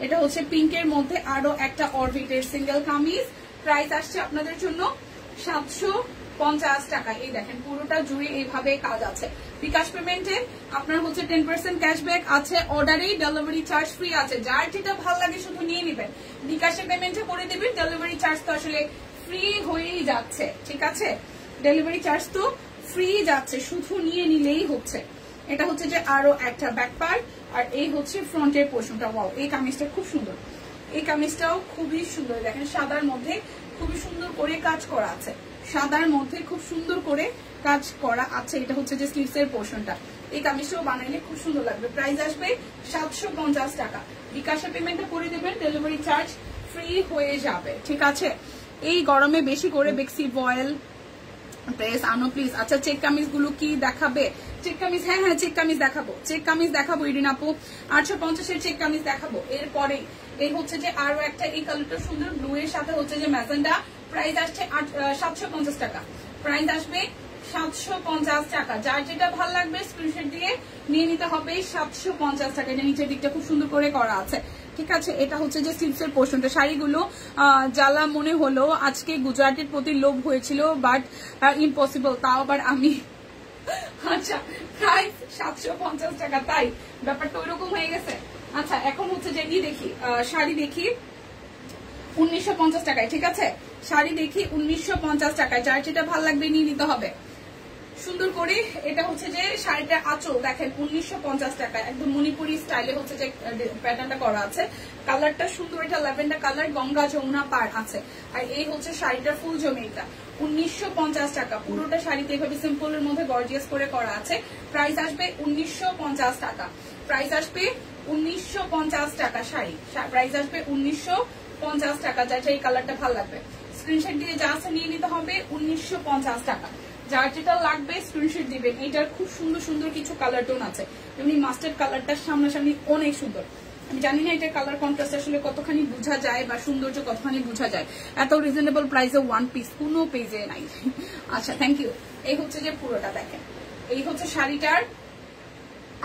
Speaker 1: এটা হচ্ছে পিঙ্কের মধ্যে আরো একটা অরবিটের সিঙ্গেল কামিজ, প্রাইস আসছে আপনাদের জন্য 750 টাকা। এই দেখেন পুরোটা জুড়ে এইভাবে কাজ আছে। বিকাশ পেমেন্টে আপনার হচ্ছে 10% ক্যাশব্যাক আছে, অর্ডারেই ডেলিভারি চার্জ ফ্রি আছে। যার যেটা ভালো লাগে শুধু নিয়ে নেবেন, বিকাশে পেমেন্টে করে দেবেন, ডেলিভারি চার্জ তো আসলে ফ্রি হয়েই যাচ্ছে, ঠিক আছে। ডেলিভারি চার্জ তো ফ্রি যাচ্ছে, শুধু নিয়ে নিলেই হচ্ছে। এটা হচ্ছে যে আরো একটা ব্যাক পার্ট আর এই হচ্ছে ফ্রন্টের পোর্শনটা। ওয়াও, এই কামিজটা খুব সুন্দর, এই কামিজটাও খুবই সুন্দর। দেখেন সাদার মধ্যে খুবই সুন্দর করে কাজ করা আছে, সাদার মধ্যে খুব সুন্দর করে কাজ করা আছে। এটা হচ্ছে যে স্লিভসের পোর্শনটা। এই কামিজটাও বানাইলে খুব সুন্দর লাগবে। প্রাইস আসবে 750 টাকা। বিকাশে পেমেন্টটা করে দেবেন, ডেলিভারি চার্জ ফ্রি হয়ে যাবে, ঠিক আছে। এই গরমে বেশি করে বেক্সি ভয়েল প্রেস আনো প্লিজ। আচ্ছা চেক কামিজ গুলো কি দেখাবে? চেক কামিজ, হ্যাঁ হ্যাঁ চেক কামিজ দেখাবো, চেক কামিজ দেখাবো ইরিন আপু। 850 এর চেক কামিজ দেখাবো। এরপরে এই হচ্ছে যে আরো একটা, এই কালারটা সুন্দর ব্লু এর সাথে হচ্ছে যে ম্যাজেন্ডা। প্রাইস আসছে 750 টাকা, প্রাইস আসবে 750 টাকা। যার যেটা ভালো লাগবে স্ক্রিনশট দিয়ে নিয়ে নিতে হবে 750 টাকা। এটা নিচের দিকটা খুব সুন্দর করে করা আছে, ঠিক আছে। এটা হচ্ছে যে স্লিভস এর পোর্শনটা। শাড়িগুলো জ্বালা মনে হলো, আজকে গুজরাটের প্রতি লোভ হয়েছিল, বাট ইম্পসিবল, তাও আবার আমি। আচ্ছা প্রাইস 750 টাকা, তাই ব্যাপারটা ওইরকম হয়ে গেছে। আচ্ছা এখন হচ্ছে যে দেখি শাড়ি দেখি 1950 টাকায়, ঠিক আছে। শাড়ি দেখি 1950 টাকায়, যার যেটা ভালো লাগবে নিয়ে নিতে হবে সুন্দর করে। এটা হচ্ছে যে শাড়িটা আঁচল দেখেন 1950 টাকায়, একদম মণিপুরি স্টাইলে হচ্ছে যে প্যাটার্নটা করা আছে। কালারটা সুন্দর, এটা ল্যাভেন্ডার কালার, গঙ্গা যমুনা পার আছে। আর এই হচ্ছে শাড়িটার ফুল জমিটা 1950 টাকা। পুরোটা শাড়িতে এভাবে সিম্পল এর মধ্যে গর্জিয়াস করে করা আছে। প্রাইস আসবে 1950 টাকা, প্রাইস আসবে 1950 টাকা। শাড়ি প্রাইস আসবে 1950 টাকা। যার এই কালারটা ভালো লাগবে স্ক্রিনশট দিয়ে যা আছে নিয়ে নিতে হবে 1950 টাকা। যার যেটা লাগবে স্ক্রিনশট দিবেন। এটার খুব সুন্দর সুন্দর কিছু কালার টোন আছে, এমনি মাস্টার্ড কালারটা সামনাসামনি অনেক সুন্দর। আমি জানি না এটার কালার কন্ট্রাস্ট আসলে কতখানি বোঝা যায় বা সৌন্দর্য কতখানি বোঝা যায়। এত রিজনেবল প্রাইসে ওয়ান পিস কোনো পেজে নাই। আচ্ছা থ্যাংক ইউ। এই হচ্ছে যে পুরোটা দেখেন, এই হচ্ছে শাড়িটার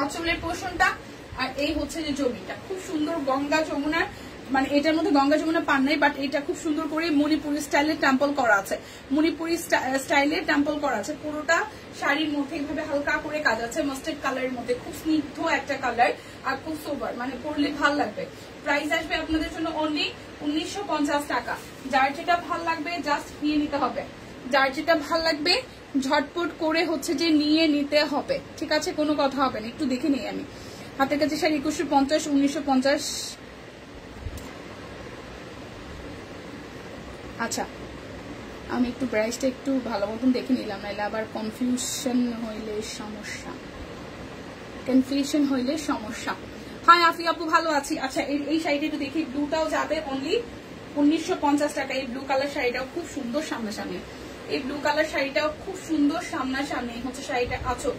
Speaker 1: আঁচলের পোর্শনটা, আর এই হচ্ছে যে জমিটা খুব সুন্দর গঙ্গা যমুনার, মানে এটার মধ্যে গঙ্গা যমুনা পান নাই, বাট এটা খুব সুন্দর করে মণিপুরি স্টাইলে টেম্পল করা আছে, মণিপুরি স্টাইলে টেম্পল করা আছে। পুরোটা শাড়ির মধ্যে এইভাবে হালকা করে কাজ আছে, মাস্টার্ড কালারের মধ্যে খুব স্নিগ্ধ একটা কালার, আর খুব সোবার, মানে পরলে ভালো লাগবে। প্রাইস আসবে আপনাদের জন্য অনলি 1950 টাকা। যার যেটা ভাল লাগবে জাস্ট নিয়ে নিতে হবে, যার যেটা ভাল লাগবে ঝটপট করে হচ্ছে যে নিয়ে নিতে হবে, ঠিক আছে, কোনো কথা হবে না। একটু দেখে নিই আমি হাতের কাছে শাড়ি 2150, 1950। আচ্ছা আমি একটু প্রাইসটা একটু ভালো মতন দেখে নিলাম, নাহলে আবার কনফিউশন হইলে সমস্যা। হ্যাঁ আফি আপু ভালো আছি। আচ্ছা এই শাড়িটা একটু দেখি, ব্লুটাও যাবে অনলি 1950 টাকা। এই ব্লু কালার শাড়িটাও খুব সুন্দর সামনাসামনি, এই ব্লু কালার শাড়িটাও খুব সুন্দর সামনাসামনি। হচ্ছে শাড়িটা আঁচল,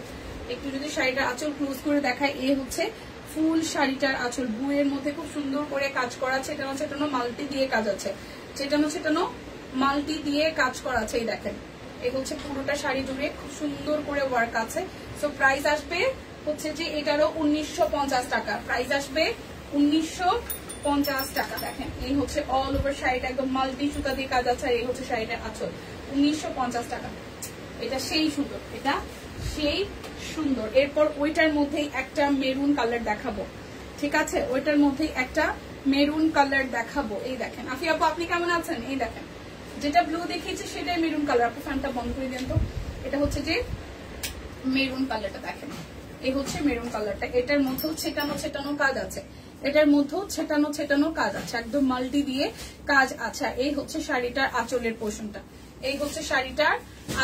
Speaker 1: একটু যদি শাড়িটা আঁচল ক্লোজ করে দেখায়, এ হচ্ছে ফুল শাড়িটার আঁচল। বুয়ের মধ্যে খুব সুন্দর করে কাজ করা আছে, ছেটানো মাল্টি দিয়ে কাজ আছে, ছেটানো মাল্টি দিয়ে কাজ করা আছে। এই দেখেন এই হচ্ছে পুরোটা শাড়ি জুড়ে খুব সুন্দর করে ওয়ার্ক আছে। সো প্রাইস আসবে হচ্ছে যে এটারও 1950 টাকা, প্রাইস আসবে 1950 টাকা। দেখেন এই হচ্ছে অল ওভার শাড়িটা একদম মাল্টি সুতা দিয়ে কাজ আছে, আর এই হচ্ছে শাড়িটার আঁচল 1950 টাকা। এটা সেই সুন্দর, এটা সেই সুন্দর। এরপর ওইটার মধ্যেই একটা মেরুন কালার দেখাবো, ঠিক আছে, ওইটার মধ্যেই একটা মেরুন কালার দেখাবো। এই দেখেন আফি আপু আপনি কেমন আছেন? এই দেখেন যেটা ব্লু দেখিয়েছে সেটাই মেরুন কালার। আপু ফ্যানটা বন্ধ করে দেন তো। এটা হচ্ছে যে মেরুন কালারটা দেখেন, এই হচ্ছে মেরুন কালারটা। এটার মধ্যেও ছেটানো কাজ আছে, এটার মধ্যেও ছেটানো কাজ আছে, একদম মাল্টি দিয়ে কাজ আছে। এই হচ্ছে শাড়িটার আঁচলের পোর্শনটা, এই হচ্ছে শাড়িটার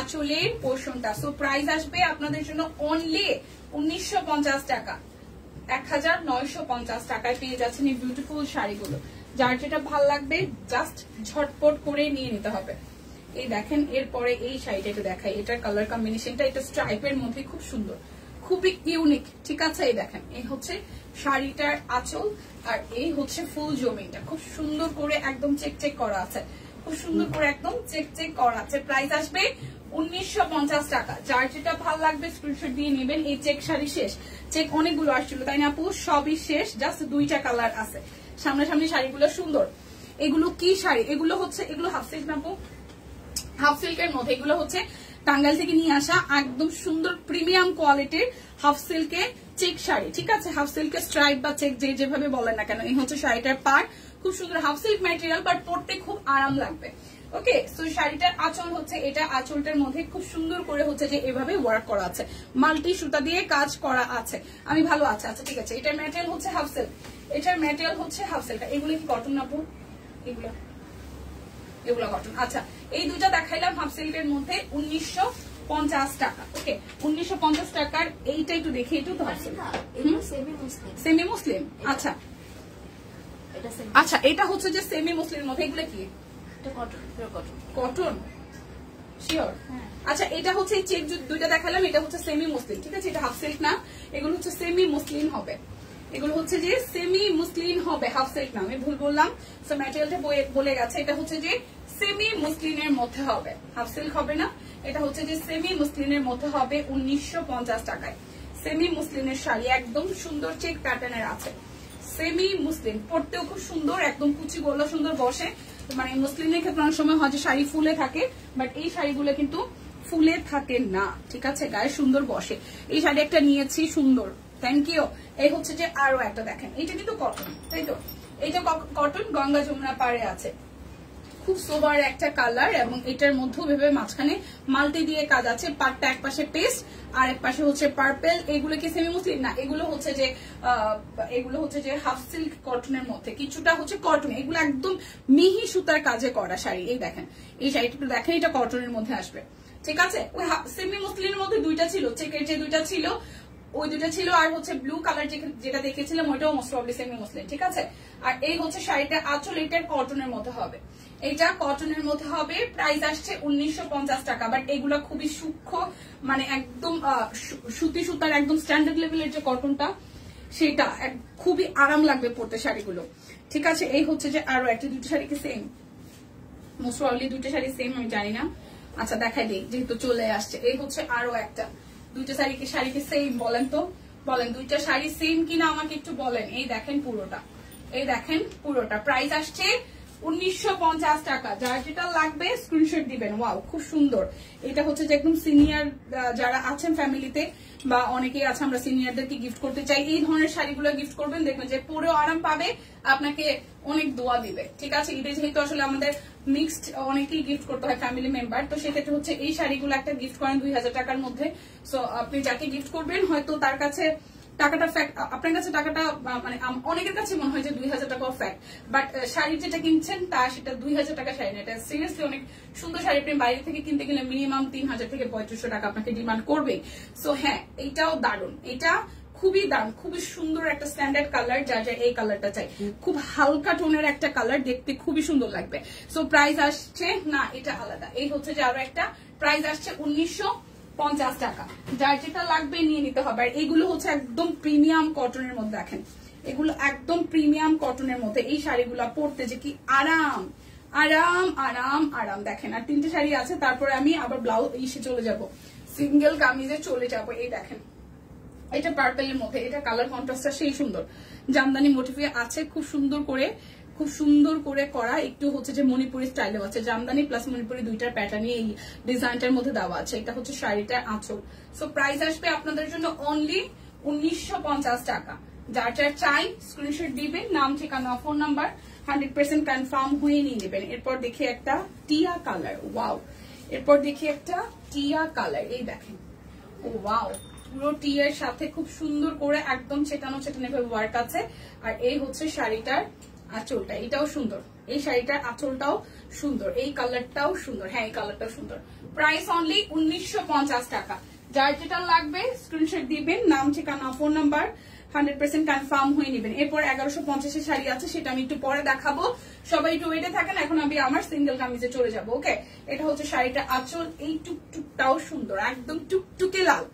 Speaker 1: আঁচলের পোর্শনটা। সো প্রাইস আসবে আপনাদের জন্য অনলি 1950 টাকা। 1950 টাকায় পেয়ে যাচ্ছেন এই বিউটিফুল শাড়িগুলো। যার যেটা ভাল লাগবে জাস্ট ঝটপট করে নিয়ে নিতে হবে। এই দেখেন এরপরে এই শাড়িটা একটু দেখাই, এটার কালার কম্বিনেশনটা, এটা স্ট্রাইপের মধ্যে খুব সুন্দর, খুবই ইউনিক, ঠিক আছে। এই দেখেন এই হচ্ছে শাড়িটার আঁচল, আর এই হচ্ছে ফুল জমিটা খুব সুন্দর করে একদম চেক করা আছে, খুব সুন্দর করে একদম চেক করা আছে। প্রাইস আসবে 1950 টাকা। যার যেটা ভাল লাগবে স্ক্রিনশট দিয়ে নেবেন। এই চেক শাড়ি শেষ, চেক অনেকগুলো আসছিল তাই না আপু? সবই শেষ, জাস্ট 2টা কালার আছে। সামনাসামনি শাড়িগুলো সুন্দর। এগুলো কি শাড়ি? এগুলো হচ্ছে হাফ সিল্ক না আপু? হাফ সিল্কের মধ্যে। এগুলো হচ্ছে টাঙ্গাইল থেকে নিয়ে আসা একদম সুন্দর প্রিমিয়াম কোয়ালিটির হাফ সিল্কের চেক শাড়ি, ঠিক আছে। হাফ সিল্কের স্ট্রাইপ বা চেক যেভাবে বলেন না কেন, এই হচ্ছে শাড়িটার পার্ট। খুব সুন্দর হাফ সিল্ক ম্যাটেরিয়াল, বাট পরতে খুব আরাম লাগবে। ওকে, সো শাড়িটার আঁচল হচ্ছে এটা, আঁচলটার মধ্যে খুব সুন্দর করে হচ্ছে যে এভাবে ওয়ার্ক করা আছে, মাল্টি সুতা দিয়ে কাজ করা আছে। আমি ভালো আছে। আচ্ছা ঠিক আছে, এটার ম্যাটেরিয়াল হচ্ছে হাফ সিল্ক, এটার ম্যাটেরিয়াল হচ্ছে হাফ সিল্ক। এগুলো কি কটন না আপু? এগুলো কটন। আচ্ছা এই দুইটা দেখাইলাম হাফ সিল্কের মধ্যে 1950 টাকা। ওকে 1950 টাকার এইটা একটু দেখে, একটু তো সেমি মুসলিম। আচ্ছা আচ্ছা এটা হচ্ছে যে সেমি মুসলিমের মধ্যে। এগুলো কি? কটন। শিওর। আচ্ছা এটা হচ্ছে এই চেক দুইটা দেখালাম, এটা হচ্ছে সেমি মসলিন, ঠিক আছে, এটা হাফ সিল্ক না, এগুলো হচ্ছে সেমি মসলিন হবে, এগুলো হচ্ছে যে সেমি মুসলিন হবে, হাফ সিল্ক না, আমি ভুল বললাম, সো ম্যাটেরিয়ালটা বলে গেছে, এটা হচ্ছে যে সেমি মুসলিনের মধ্যে হবে, হাফ সিল্ক হবে না, এটা হচ্ছে যে সেমি মুসলিনের মধ্যে হবে 1950 টাকায়। সেমি মুসলিনের শাড়ি একদম সুন্দর চেক প্যাটার্নের আছে, সেমি মুসলিন, পরতেও খুব সুন্দর, একদম কুচি গোলা সুন্দর বসে, মানে মুসলিনের ক্ষেত্রে অনেক সময় হয় যে শাড়ি ফুলে থাকে, বাট এই শাড়িগুলো কিন্তু ফুলে থাকে না, ঠিক আছে, গায়ে সুন্দর বসে। এই শাড়ি একটা নিয়েছি সুন্দর, থ্যাংক ইউ। এই হচ্ছে যে আরো একটা দেখেন, এটা কিন্তু কটন, তাই তো, এটা কটন, গঙ্গা যমুনা পাড়ে আছে, খুব সোবার একটা কালার, এবং এটার মধ্যেও ভেবে মাঝখানে মাল্টি দিয়ে কাজ আছে, পাটটা এক পাশে পেস্ট আর এক পাশে হচ্ছে পার্পেল। এগুলো কি সেমি মুসলিম না, এগুলো হচ্ছে যে হাফ সিল্ক কটনের মধ্যে, কিছুটা হচ্ছে কটন, এগুলো একদম মিহি সুতার কাজে করা শাড়ি। এই দেখেন এই শাড়িটা একটু দেখেন, এটা কটনের মধ্যে আসবে, ঠিক আছে। ওই সেমি মুসলিনের মধ্যে দুইটা ছিল, চেকের যে দুইটা ছিল ওই দুইটা ছিল, আর হচ্ছে ব্লু কালার যেটা দেখেছিলাম ওইটাও মোস্ট প্রবাবলি সেমি মুসলিন, ঠিক আছে। আর এই হচ্ছে শাড়িটা আঁচল, এটা কটনের মধ্যে হবে, এটা কটনের মধ্যে হবে, প্রাইস আসছে 1950 টাকা। বাট এগুলা খুবই সূক্ষ্ম, মানে একদম সুতি সুতার একদম স্ট্যান্ডার্ড লেভেলের যে কটনটা, সেটা খুবই আরাম লাগবে পরতে শাড়িগুলো, ঠিক আছে। এই হচ্ছে যে আরো একটা, দুটো শাড়ি কি সেম, মোস্ট প্রবাবলি দুটো শাড়ি সেম, আমি জানি না, আচ্ছা দেখাই দিই যেহেতু চলে আসছে। এই হচ্ছে আরো একটা, দুইটা শাড়ি কি সেম বলেন তো, বলেন দুইটা শাড়ি সেম কিনা আমাকে একটু বলেন। এই দেখেন পুরোটা, এই দেখেন পুরোটা, প্রাইস আসছে 1950 টাকা। যার যেটা লাগবে স্ক্রিনশট দিবেন। ওয়াও খুব সুন্দর, এটা হচ্ছে যে একদম সিনিয়র যারা আছেন ফ্যামিলিতে, বা অনেকেই আছে আমরা সিনিয়রদেরকে গিফট করতে চাই, এই ধরনের শাড়িগুলো গিফট করবেন, দেখবেন যে পরেও আরাম পাবে, আপনাকে অনেক দোয়া দিবে, ঠিক আছে। ঈদে যেহেতু আসলে আমাদের মিক্সড অনেকেই গিফট করতে হয় ফ্যামিলি মেম্বার, তো সেক্ষেত্রে হচ্ছে এই শাড়িগুলো একটা গিফট করেন 2000 টাকার মধ্যে। সো আপনি যাকে গিফট করবেন হয়তো তার কাছে টাকাটা ফ্যাক্ট, আপনার কাছে টাকাটা মানে অনেকের কাছে মনে হয় যে 2000 টাকা ফ্যাক্ট, বাট শাড়ি যেটা কিনছেন তা সেটা 2000 টাকা শাড়ি না, এটা সিরিয়াসলি অনেক সুন্দর শাড়ি। আপনি বাইরে থেকে কিনতে গেলে মিনিমাম 3000 থেকে 3500 টাকা আপনাকে ডিমান্ড করবে। সো হ্যাঁ এইটাও দারুণ, এটা খুবই দারুণ, খুবই সুন্দর একটা স্ট্যান্ডার্ড কালার, যা যা এই কালারটা চাই, খুব হালকা টোনের একটা কালার, দেখতে খুবই সুন্দর লাগবে। সো প্রাইস আসছে না, এটা আলাদা। এই হচ্ছে যে আরো একটা, প্রাইস আসছে 1950 টাকা। যার যেটা লাগবে নিয়ে নিতে হবে। আর এগুলো হচ্ছে একদম প্রিমিয়াম কটনের মধ্যে, দেখেন এগুলো একদম প্রিমিয়াম কটনের মধ্যে, এই শাড়িগুলো পরতে যে কি আরাম আরাম আরাম আরাম, দেখেন। আর তিনটে শাড়ি আছে, তারপরে আমি আবার ব্লাউজ ইসে চলে যাব, সিঙ্গেল কামিজে চলে যাব। এই দেখেন এটা পার্পেলের মধ্যে, এটা কালার কন্ট্রাস্টটা সেই সুন্দর, জামদানি মোটিভে আছে, খুব সুন্দর করে করা, একটু হচ্ছে যে মণিপুরি স্টাইলেও আছে, জামদানি প্লাস মণিপুরি দুইটার প্যাটার্নে এই ডিজাইনটার মধ্যে দেওয়া আছে। এটা হচ্ছে শাড়িটার আঁচল। সো প্রাইস আসবে আপনাদের জন্য অনলি 1950 টাকা। যার যার চাই স্ক্রিনশট দিবেন, নাম ঠিকানা ফোন নাম্বার 100% কনফার্ম হয়ে নিয়ে নেবেন। এরপর দেখি একটা টিয়া কালার, ওয়াও, এরপর দেখি একটা টিয়া কালার, এই দেখেন ও ওয়াও, পুরো টিয়ার সাথে খুব সুন্দর করে একদম ছেটানো ওয়ার্ক আছে। আর এই হচ্ছে শাড়িটার আঁচলটা, এটাও সুন্দর, এই শাড়িটার আঁচলটাও সুন্দর, এই কালারটাও সুন্দর, হ্যাঁ এই কালারটাও সুন্দর। প্রাইস অনলি 1950 টাকা। যার যেটা লাগবে স্ক্রিনশট দিবেন, নাম ঠিকানা ফোন নাম্বার 100% কনফার্ম হয়ে নেবেন। এরপর 1150 এর শাড়ি আছে, সেটা আমি একটু পরে দেখাবো, সবাই একটু ওয়েটে থাকেন। এখন আমি আমার সিঙ্গেল কামিজে চলে যাবো। ওকে, এটা হচ্ছে শাড়িটা আঁচল, এই টুকটুকটাও সুন্দর, একদম টুকটুকে লাল,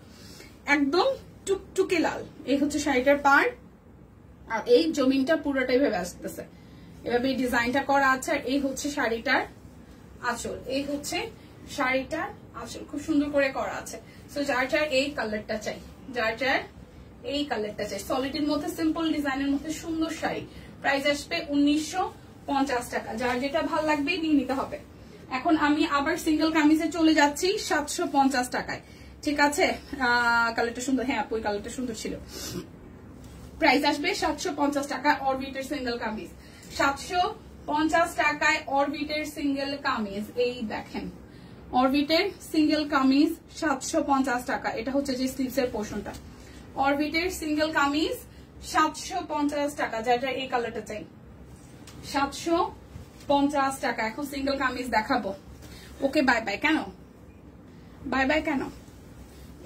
Speaker 1: একদম টুকটুকে লাল। এই হচ্ছে শাড়িটার পার, আর এই জমিনটা পুরোটাই ভাবে আসতেছে, এভাবে এই ডিজাইনটা করা আছে। আর এই হচ্ছে শাড়িটার আঁচল, এই হচ্ছে শাড়িটার আঁচল, খুব সুন্দর করে করা আছে। সো যার যার এই কালারটা চাই, যার যার এই কালারটা চাই, সলিডের মধ্যে সিম্পল ডিজাইনের মধ্যে সুন্দর শাড়ি, প্রাইস আসবে 1950 টাকা। যার যেটা ভালো লাগবে নিয়ে নিতে হবে। এখন আমি আবার সিঙ্গেল কামিজে চলে যাচ্ছি 750 টাকায়, ঠিক আছে। কালারটা সুন্দর, হ্যাঁ আপু কালারটা সুন্দর ছিল। প্রাইস আসবে 750 টাকা, অরবিটের সিঙ্গেল কামিজ 750 টাকায়, অরবিটের সিঙ্গেল কামিজ, এই দেখেন অরবিটের সিঙ্গেল কামিজ 750 টাকা। এটা হচ্ছে যে স্লিভসের পোর্শনটা, অরবিটের সিঙ্গেল কামিজ 750 টাকা। যার যার এই কালারটা চাই 750 টাকা। এখন সিঙ্গেল কামিজ দেখাবো। ওকে বাই বাই কেন, বাই বাই কেন,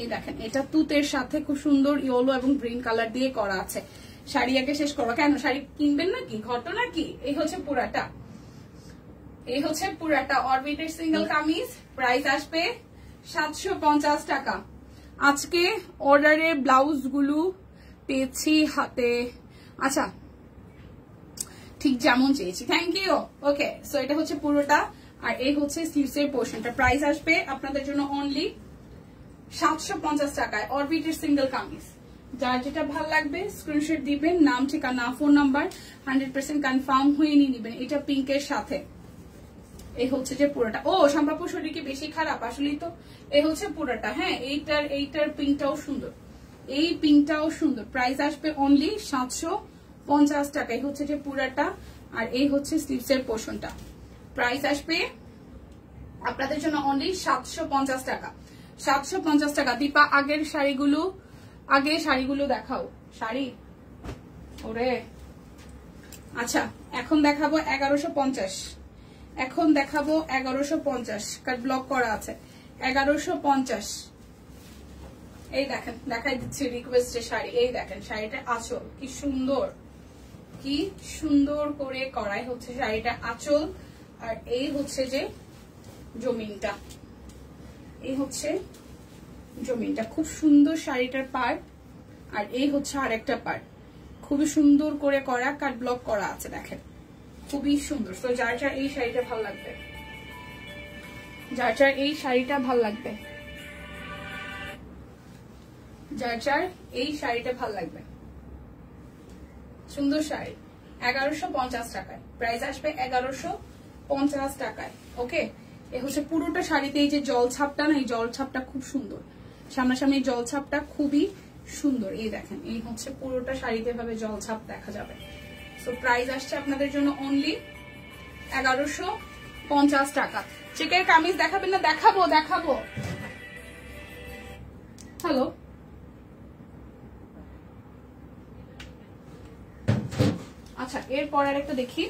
Speaker 1: এই দেখেন এটা তুতের সাথে খুব সুন্দর ইয়েলো এবং গ্রিন কালার দিয়ে করা আছে। শাড়ি আগে শেষ করো, কেন শাড়ি কিনবেন নাকি, ঘটনা কি? এই হচ্ছে পুরাটা, এই হচ্ছে পুরাটা অরবিটের সিঙ্গেল কামিজ, প্রাইস আসবে 750 টাকা। আজকে অর্ডারের ব্লাউজ গুলো পেয়েছি হাতে, আচ্ছা ঠিক যেমন চেয়েছি, থ্যাংক ইউ। ওকে, সো এটা হচ্ছে পুরোটা, আর এই হচ্ছে স্লিভসের পোর্শনটা। প্রাইস আসবে আপনাদের জন্য অনলি 750 টাকায় অরবিটের সিঙ্গেল কামিজ। যার যেটা ভালো লাগবে স্ক্রিনশট দিবেন, নাম ঠিকানা ফোন নাম্বার 100% কনফার্ম হয়ে নিয়ে নিবেন। এটা পিঙ্কের সাথে, এই হচ্ছে যে পুরোটা। ও সম্ভাব্য শরীর কি বেশি খারাপ? আসলেই তো এই হচ্ছে পুরোটা। হ্যাঁ, এইটার পিঙ্কটাও সুন্দর, এই পিঙ্কটাও সুন্দর। প্রাইস আসবে অনলি 750 টাকা। এই হচ্ছে যে পুরাটা, আর এই হচ্ছে স্লিভসের পোর্শনটা। প্রাইস আসবে আপনাদের জন্য অনলি 750 টাকা। 750 টাকা। দীপা আগের শাড়িগুলো দেখাও। শাড়ি ওরে, আচ্ছা এখন দেখাবো 1150। এখন দেখাবো 1150, কাট ব্লক করা আছে 1150। এই দেখেন, দেখাই দিচ্ছি রিকোয়েস্টের শাড়ি। এই দেখেন শাড়িটা আঁচল কি সুন্দর, কি সুন্দর করে করাই হচ্ছে শাড়িটা আঁচল, আর এই হচ্ছে যে জমিনটা, এই হচ্ছে জমিনটা। খুব সুন্দর শাড়িটার পার্ট, আর এই হচ্ছে আরেকটা পার্ট, খুবই সুন্দর করে করা, কাট ব্লক করা আছে দেখেন, খুবই সুন্দর। তো যার যার এই শাড়িটা ভালো লাগবে, যার যার এই শাড়িটা ভালো লাগবে, যার যার এই শাড়িটা ভালো লাগবে, সুন্দর শাড়ি 1150 টাকায়। প্রাইস আসবে 1150 টাকায়। ওকে, এ হচ্ছে পুরোটা শাড়িতে এই যে জল ছাপটা না, এই জল ছাপটা খুব সুন্দর, সামনাসামনি জল ছাপটা খুবই সুন্দর। এই দেখেন, এই হচ্ছে পুরোটা শাড়িতে ভাবে জল ছাপ দেখা যাবে। সো প্রাইস আসছে আপনাদের জন্য অনলি 1150 টাকা। চেকের কামিজ দেখাবেন না? দেখাবো। হ্যালো, আচ্ছা এরপর আর একটা দেখি,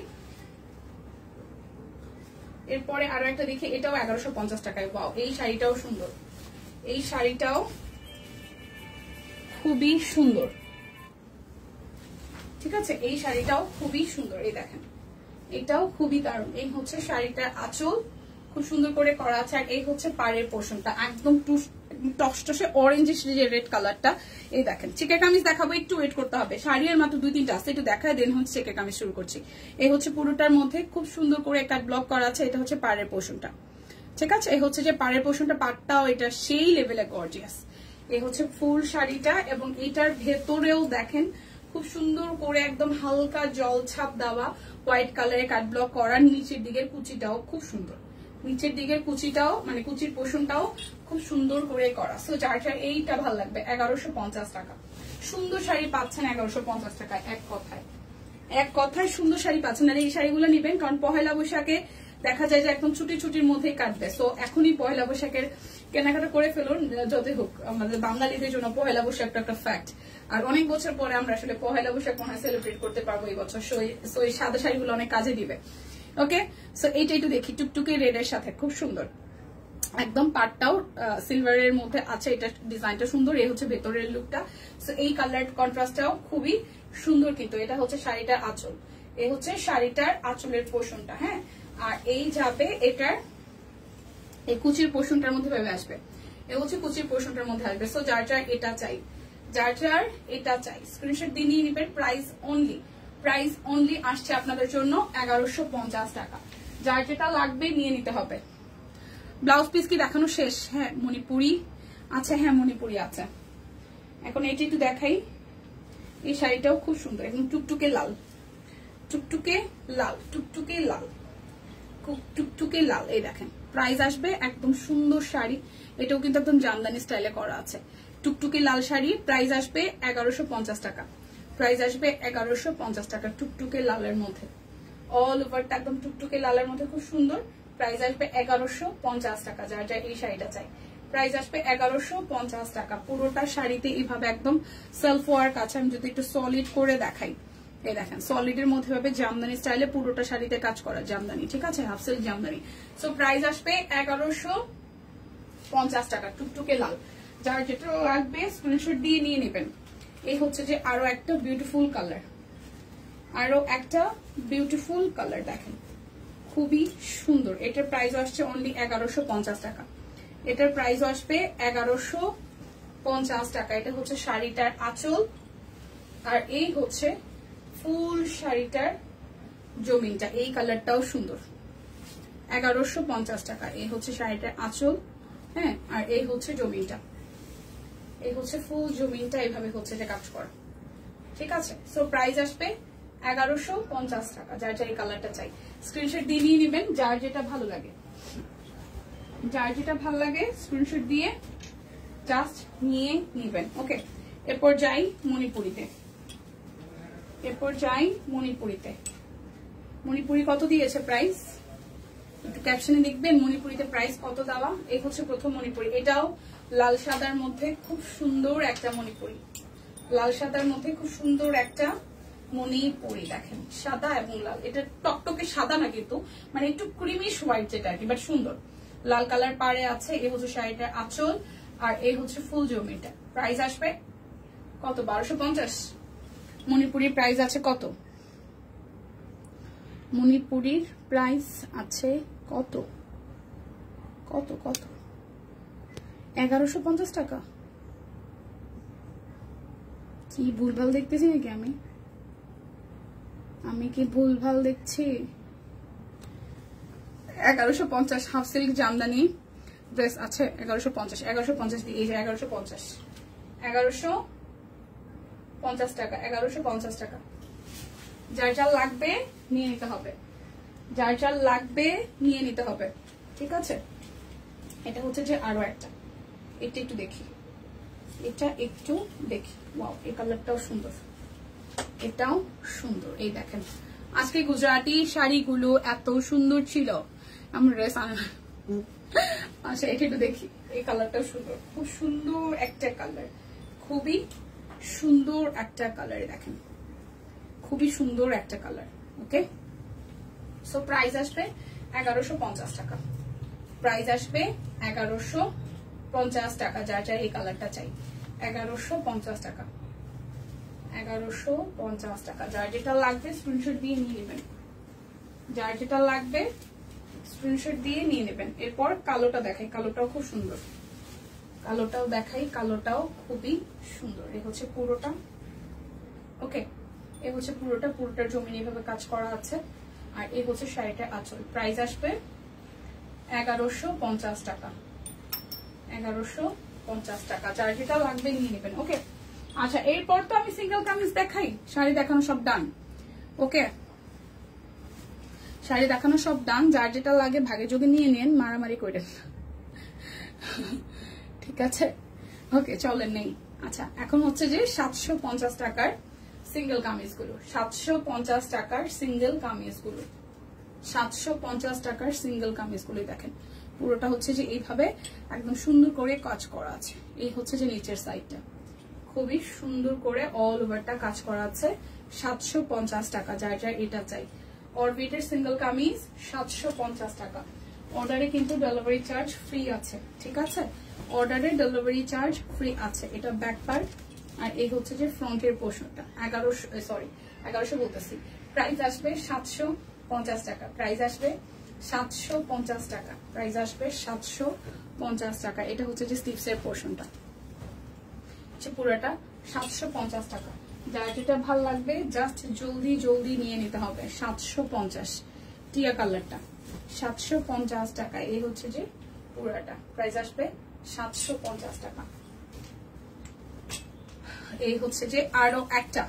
Speaker 1: এরপরে আরো একটা দেখি। এটাও 1150 টাকায়। ওয়াও, এই শাড়িটাও সুন্দর, এই শাড়িটাও খুবই সুন্দর। ঠিক আছে, এই শাড়িটাও খুবই সুন্দর। এই দেখেন, এটাও খুবই দারুণ। এই হচ্ছে শাড়িটার আঁচল, খুব সুন্দর করে করা আছে, আর এই হচ্ছে পাড়ের পোর্শনটা একদম টসটসে অরেঞ্জ যে রেড কালারটা। এই দেখেন, চেকের কামিজ দেখাবো, একটু ওয়েট করতে হবে। শাড়ি আর মাত্র 2-3টা আছে, একটু দেখায় দেন হচ্ছে চেকের কামিজ শুরু করছি। এই হচ্ছে পুরোটার মধ্যে খুব সুন্দর করে কাট ব্লক করা আছে। এটা হচ্ছে পাড়ের পোর্শনটা, ঠিক আছে। এই হচ্ছে যে পাড়ের পোর্শনটা, পাড়টাও এটা সেই লেভেলে গর্জিয়াস। এই হচ্ছে ফুল শাড়িটা, এবং এটার ভেতরেও দেখেন খুব সুন্দর করে একদম হালকা জল ছাপ দেওয়া হোয়াইট কালারে কাট ব্লক করা। নিচের দিকের কুচিটাও খুব সুন্দর, নিচের দিকের কুচিটাও মানে কুচির পোষণটাও খুব সুন্দর করে করা। সো যার যার এইটা ভালো লাগবে 1150 টাকা। সুন্দর শাড়ি পাচ্ছেন 1150 টাকায়। এক কথায় সুন্দর শাড়ি পাচ্ছেন। আর এই শাড়িগুলো নিবেন, কারণ পহেলা বৈশাখে দেখা যায় যে একদম ছুটির মধ্যেই কাটবে। সো এখনই পহেলা বৈশাখের কেনাকাটা করে ফেলুন, যতই হোক আমাদের বাঙালিদের জন্য পহেলা বৈশাখটা একটা ফ্যাক্ট। আর অনেক বছর পরে আমরা আসলে পহেলা বৈশাখ মনে হয় সেলিব্রেট করতে পারবো এই বছর। সো এই সাদা শাড়িগুলো অনেক কাজে দিবে। ওকে, সো এইটা একটু দেখি, টুকটুকে রেড এর সাথে খুব সুন্দর, একদম পাটটাও সিলভারের মধ্যে আছে। এটা ডিজাইনটা সুন্দর। এই হচ্ছে ভেতরের লুকটা। সো এই কালার কন্ট্রাস্টটাও খুবই সুন্দর। কিন্তু এটা হচ্ছে শাড়িটার আঁচল, এই হচ্ছে শাড়িটার আঁচলের পোর্শনটা। হ্যাঁ, আর এই যাবে এটার এই কুচির পোর্শনটার মধ্যে ভেবে আসবে। এ হচ্ছে কুচির পোর্শনটার মধ্যে আসবে। সো যার যার এটা চাই, যার যার এটা চাই স্ক্রিনশট দিয়ে নিয়ে নিবেন। প্রাইস অনলি আসছে আপনাদের জন্য 1150 টাকা। যার যেটা লাগবে নিয়ে নিতে হবে। ব্লাউজ পিস কি দেখানো শেষ? হ্যাঁ, মণিপুরি আছে, হ্যাঁ মণিপুরি আছে। এখন এটি একটু দেখাই। এই শাড়িটাও খুব সুন্দর, একদম টুকটুকে লাল, টুকটুকে লাল, টুকটুকে লাল, টুকটুকে লাল। এই দেখেন, প্রাইস আসবে একদম সুন্দর শাড়ি। এটাও কিন্তু একদম জামদানি স্টাইলে করা আছে। টুকটুকে লাল শাড়ি, প্রাইস আসবে 1150 টাকা। প্রাইস আসবে 1150 টাকা টুকটুকে লালের মধ্যে। অল ওভারটা একদম টুকটুকে লালের মধ্যে খুব সুন্দর। প্রাইস আসবে 1150 টাকা। যার যা এই শাড়িটা চাই, প্রাইস আসবে 1150 টাকা। পুরোটা শাড়িতে এইভাবে একদম সেলফ ওয়ার্ক আছে। আমি যদি একটু সলিড করে দেখাই, এই দেখেন সলিডের মধ্যে ভাবে জামদানি স্টাইলে পুরোটা শাড়িতে কাজ করা জামদানি, ঠিক আছে, half silk Jamdani. So price আসবে 1150 টাকা টুকটুকে লাল। যার যেটা লাগবে স্ক্রিনশট দিয়ে নিয়ে নেবেন। এই হচ্ছে যে আরো একটা বিউটিফুল কালার, আরো একটা বিউটিফুল কালার দেখেন, খুবই সুন্দর। এটার প্রাইস আসছে অনলি 1150 টাকা। এটার প্রাইস আসবে 1150 টাকা। এটা হচ্ছে শাড়িটার আঁচল, আর এই হচ্ছে ফুল শাড়িটার জমিনটা। এই কালারটাও সুন্দর। 1150 টাকা। এই হচ্ছে শাড়িটার আঁচল, হ্যাঁ, আর এই হচ্ছে জমিনটা। এই হচ্ছে ফুল জমিনটা, এইভাবে হচ্ছে যে কাজ করা, ঠিক আছে। সো প্রাইস আসবে 1150 টাকা। যার যার এই কালারটা চাই স্ক্রিনশট দিয়ে নিয়ে নেবেন, যার যেটা ভালো লাগে। যার যেটা ভালো লাগে স্ক্রিনশট দিয়ে জাস্ট নিয়ে নেবেন। ওকে, এরপর যাই মণিপুরিতে। মণিপুরি কত দিয়েছে প্রাইস একটু ক্যাপশনে দেখবেন। মণিপুরিতে প্রাইস কত দেওয়া। এই হচ্ছে প্রথম মণিপুরি। এটাও লাল সাদার মধ্যে খুব সুন্দর একটা মণিপুরি। লাল সাদার মধ্যে খুব সুন্দর একটা মণিপুরি, দেখেন সাদা এবং লাল। এটা টকটকে সাদা না, কিন্তু মানে একটু ক্রিমিশ হোয়াইট যেটা আর কি, বাট সুন্দর। লাল কালার পাড়ে আছে। এই হচ্ছে শাড়িটার আঁচল, আর এই হচ্ছে ফুল জমিটা। প্রাইস আসবে কত? 1250। মণিপুরির প্রাইস আছে কত? মণিপুরির প্রাইস আছে কত? 1150 টাকা। কি ভুলভাল দেখতেছি নাকি আমি কি ভুলভাল দেখছি? 1150 হাফ সিল্ক জামদানি ড্রেস আছে 1150 দিয়ে। এই যে 1150 টাকা। 1150 টাকা। যার যার লাগবে নিয়ে নিতে হবে, ঠিক আছে। এটা হচ্ছে যে আরো একটা, এটা একটু দেখি। ওয়াও, এই কালারটাও সুন্দর, এটাও সুন্দর। এই দেখেন, আজকে গুজরাটি শাড়িগুলো এত সুন্দর ছিল। আমার ড্রেস আচ্ছা, এটা একটু দেখি। এই কালারটাও সুন্দর, খুব সুন্দর একটা কালার, খুবই সুন্দর একটা কালার। দেখেন, খুবই সুন্দর একটা কালার। ওকে, সো প্রাইস আসবে 1150 টাকা। প্রাইস আসবে 1150 টাকা। যার যার এই কালারটা চাই 1150 টাকা। 1150 টাকা। যার যেটা লাগবে স্ক্রিনশট দিয়ে নিয়ে নেবেন। এরপর কালোটা দেখাই, কালোটাও খুব সুন্দর। কালোটাও খুবই সুন্দর। এই হচ্ছে পুরোটা। ওকে, এই হচ্ছে পুরোটার জমিন এইভাবে কাজ করা আছে, আর এই হচ্ছে শাড়িটার আঁচল। প্রাইস আসবে 1150 টাকা। 1150 টাকা। যার যেটা লাগবে নিয়ে নেবেন। ওকে, আচ্ছা, এরপর তো আমি সিঙ্গেল কামিজ দেখাই। শাড়ি দেখানো সব ডান। ওকে, শাড়ি দেখানো সব ডান। যার যেটা লাগে ভাগে যোগে নিয়ে নেন, মারামারি করেন, ঠিক আছে। ওকে, চলেন নেই। আচ্ছা, এখন হচ্ছে যে 750 টাকার সিঙ্গেল কামিজগুলো। 750 টাকার সিঙ্গেল কামিজগুলো। 750 টাকার সিঙ্গেল কামিজগুলো দেখেন। পুরোটা হচ্ছে যে এইভাবে একদম সুন্দর করে কাজ করা আছে। এই হচ্ছে যে নিচের সাইডটা খুবই সুন্দর করে অল ওভারটা কাজ করা আছে। 750 টাকা। যার যার এটা চাই। অরবিটের সিঙ্গেল কামিজ 750 টাকা। অর্ডারে কিন্তু ডেলিভারি চার্জ ফ্রি আছে, ঠিক আছে। অর্ডারে ডেলিভারি চার্জ ফ্রি আছে। এটা ব্যাক পার্ট, আর এই হচ্ছে যে ফ্রন্টের পোর্শনটা। 1100 বলতেছি। প্রাইস আসবে 750 টাকা। প্রাইস আসবে 750 টাকা। প্রাইস আসবে 750 টাকা। এটা হচ্ছে যে স্লিভসের পোর্শনটা, পুরোটা 750 টাকা। যার যেটা ভাল লাগবে জাস্ট জলদি নিয়ে নিতে হবে। 750 টিয়া কালারটা 750 টাকা। এই হচ্ছে যে পুরোটা। প্রাইস আসবে 750 টাকা। এই হচ্ছে যে আরো একটা।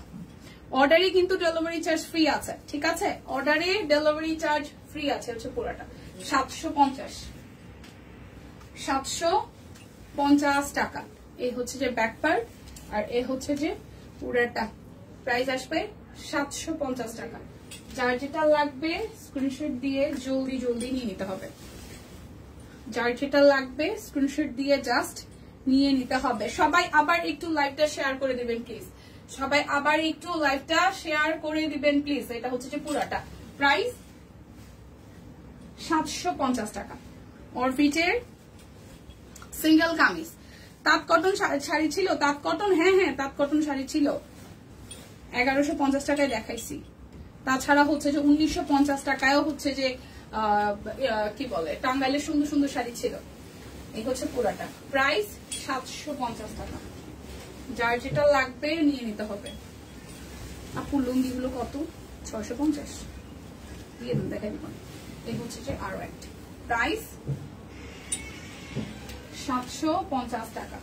Speaker 1: অর্ডারে কিন্তু ডেলিভারি চার্জ ফ্রি আছে, ঠিক আছে। অর্ডারে ডেলিভারি চার্জ ফ্রি আছে। হচ্ছে পুরোটা 750 টাকা। এই হচ্ছে যে ব্যাক পার্ট, আর এই হচ্ছে যে পুরোটা। প্রাইস আসবে 750 টাকা। যার যেটা লাগবে স্ক্রিনশট দিয়ে জলদি নিয়ে নিতে হবে। যার যেটা লাগবে স্ক্রিনশট দিয়ে জাস্ট নিয়ে নিতে হবে। সবাই আবার একটু লাইভটা শেয়ার করে দিবেন প্লিজ। এটা হচ্ছে যে পুরাটা। প্রাইস 750 টাকা। অরবিটের সিঙ্গেল কামিজ। তাঁত কটন শাড়ি ছিল। তাঁত কটন, হ্যাঁ তাঁত কটন শাড়ি ছিল। 1150 টাকায় দেখাইছি। তাছাড়া হচ্ছে যে 1950 টাকায়ও হচ্ছে যে কি বলে টাঙ্গাইলের সুন্দর সুন্দর শাড়ি ছিল। এই হচ্ছে পুরাটা, প্রাইস 750 টাকা। যার যেটা লাগবে নিয়ে নিতে হবে। আপু লুঙ্গিগুলো কত? 650 দিয়ে দেন, দেখাই দিব। এই হচ্ছে যে আরো একটা, প্রাইস 750 টাকা।